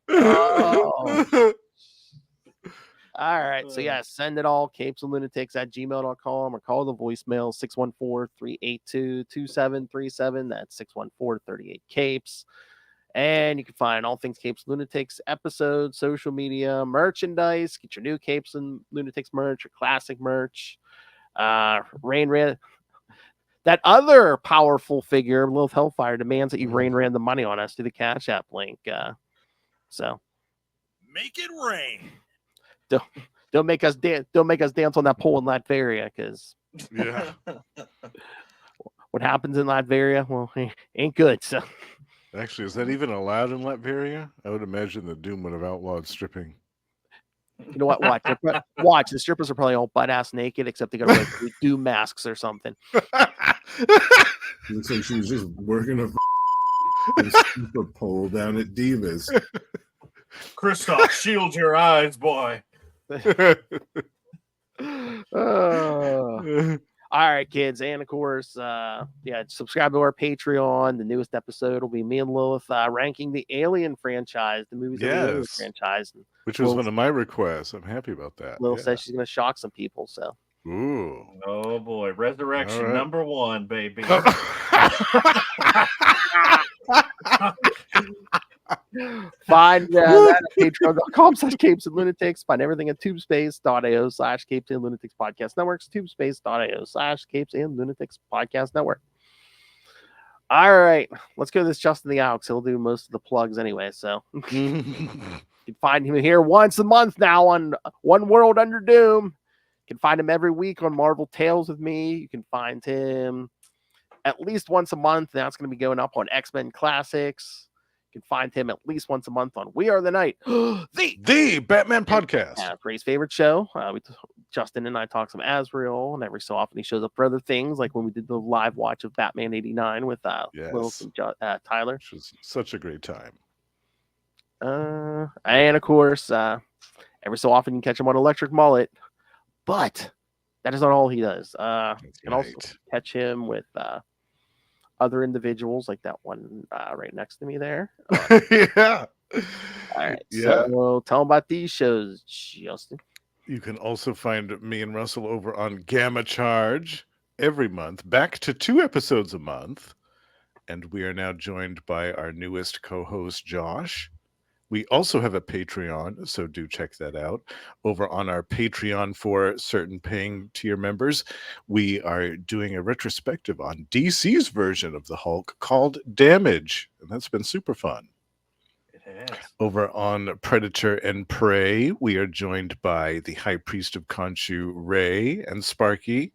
Oh. All right. So yeah, send it all CapesandLunatics@gmail.com or call the voicemail 614-382-2737. That's 614-38-Capes. And you can find all things Capes and Lunatics episodes, social media, merchandise. Get your new Capes and Lunatics merch, your classic merch. Rain Ran, that other powerful figure, Lilith Hellfire, demands that you Rain Ran the money on us through the Cash App link. So make it rain. Don't make us dance. Don't make us dance on that pole in Latveria, because what happens in Latveria, well, ain't good. So actually, is that even allowed in Latveria? I would imagine that Doom would have outlawed stripping. You know what? Watch. The strippers are probably all butt ass naked, except they got to wear Doom masks or something. Looks like she was just working a super pole down at Divas. Kristoff, shield your eyes, boy. All right, kids, and of course, subscribe to our Patreon. The newest episode will be me and Lilith ranking the Alien franchise, the movies of the Alien franchise, which was one of my requests. I'm happy about that. Lilith says she's going to shock some people. So, ooh, oh boy, Resurrection number 1, baby. Find that at patreon.com/CapesandLunatics. Find everything at tubespace.io/CapesandLunatics Podcast Networks, tubespace.io/CapesandLunatics Podcast Network. All right, let's go to this Justin the Alex. He'll do most of the plugs anyway, so you can find him here once a month now on One World Under Doom. You can find him every week on Marvel Tales with me. You can find him at least once a month. Now it's going to be going up on X-Men Classics. You can find him at least once a month on We Are the Night, The Batman podcast. Ray's favorite show. Justin and I talk some Azrael, and every so often he shows up for other things, like when we did the live watch of Batman '89 with Lilith and Tyler. Which was such a great time. And of course, every so often you can catch him on Electric Mullet, but that is not all he does. You can also catch him with other individuals, like that one right next to me there. Yeah. All right. Yeah. So tell them about these shows, Justin. You can also find me and Russell over on Gamma Charge every month, back to 2 episodes a month. And we are now joined by our newest co-host, Josh. We also have a Patreon, so do check that out. Over on our Patreon for certain paying tier members, we are doing a retrospective on DC's version of the Hulk called Damage, and that's been super fun. It has. Over on Predator and Prey, we are joined by the High Priest of Khonshu, Ray, and Sparky,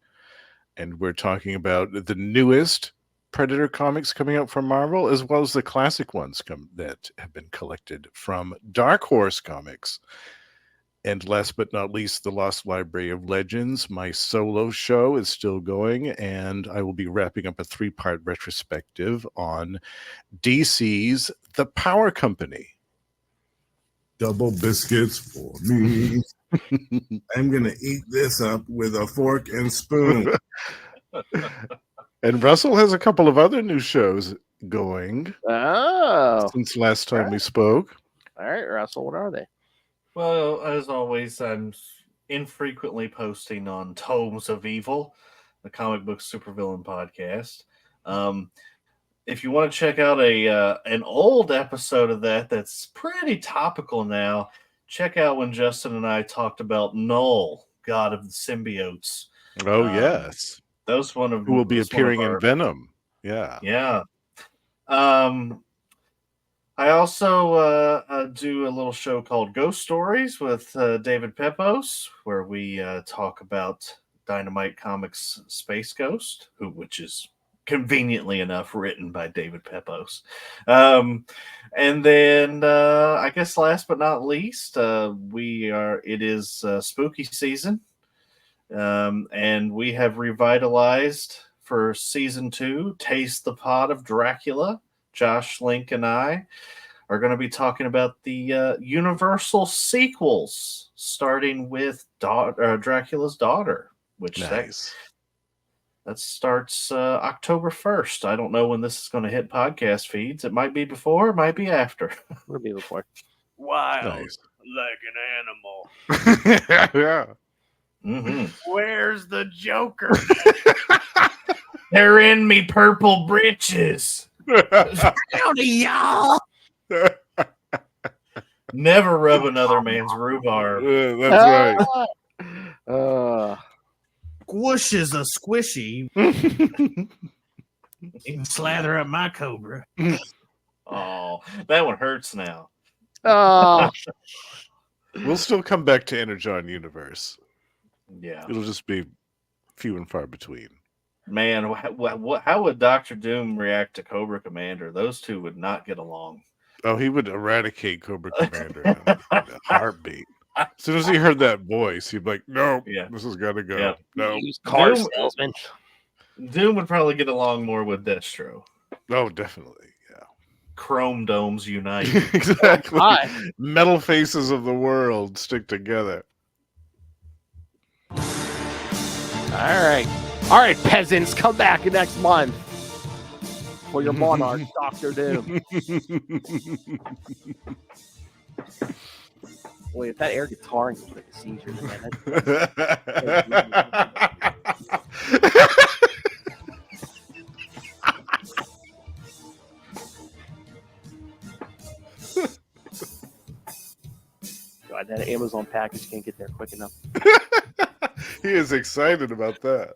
and we're talking about the newest Predator comics coming out from Marvel, as well as the classic ones that have been collected from Dark Horse Comics. And last but not least, the Lost Library of Legends. My solo show is still going, and I will be wrapping up a 3-part retrospective on DC's The Power Company. Double biscuits for me. I'm going to eat this up with a fork and spoon. And Russell has a couple of other new shows going. Oh. Since last time we spoke. All right, Russell, what are they? Well, as always, I'm infrequently posting on Tomes of Evil, the comic book supervillain podcast. If you want to check out an old episode of that's pretty topical now, check out when Justin and I talked about Null, God of the Symbiotes. Oh, yes. Those one of who will be appearing in Venom. Yeah. Yeah. I also do a little show called Ghost Stories with David Pepos, where we talk about Dynamite Comics Space Ghost, which is conveniently enough written by David Pepos. And then I guess last but not least, it is spooky season. And we have revitalized for season 2, Taste the Pot of Dracula. Josh, Link, and I are going to be talking about the Universal sequels, starting with Dracula's Daughter, which nice. that starts October 1st. I don't know when this is going to hit podcast feeds. It might be before, it might be after. It'll be before. Wild Nice. like an animal. Yeah. Mm-hmm. Where's the Joker? They're in me purple britches. Howdy, y'all. Never rub another man's rhubarb. That's right. Squish is a squishy. You can slather up my cobra. Oh, that one hurts now. We'll still come back to Energon Universe. Yeah. It'll just be few and far between. Man, how would Dr. Doom react to Cobra Commander? Those two would not get along. Oh, he would eradicate Cobra Commander in a heartbeat. As soon as he heard that voice, he'd be like, no, this has got to go. Yeah. No. Car salesman. Doom would probably get along more with Destro. Oh, definitely. Yeah. Chrome domes unite. Exactly. Hi. Metal faces of the world stick together. All right, peasants, come back next month for your monarch, Dr. Doom. Boy, if that air guitaring was like a seizure, God, that Amazon package can't get there quick enough. He is excited about that.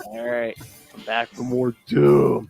All right, I'm back for more Doom.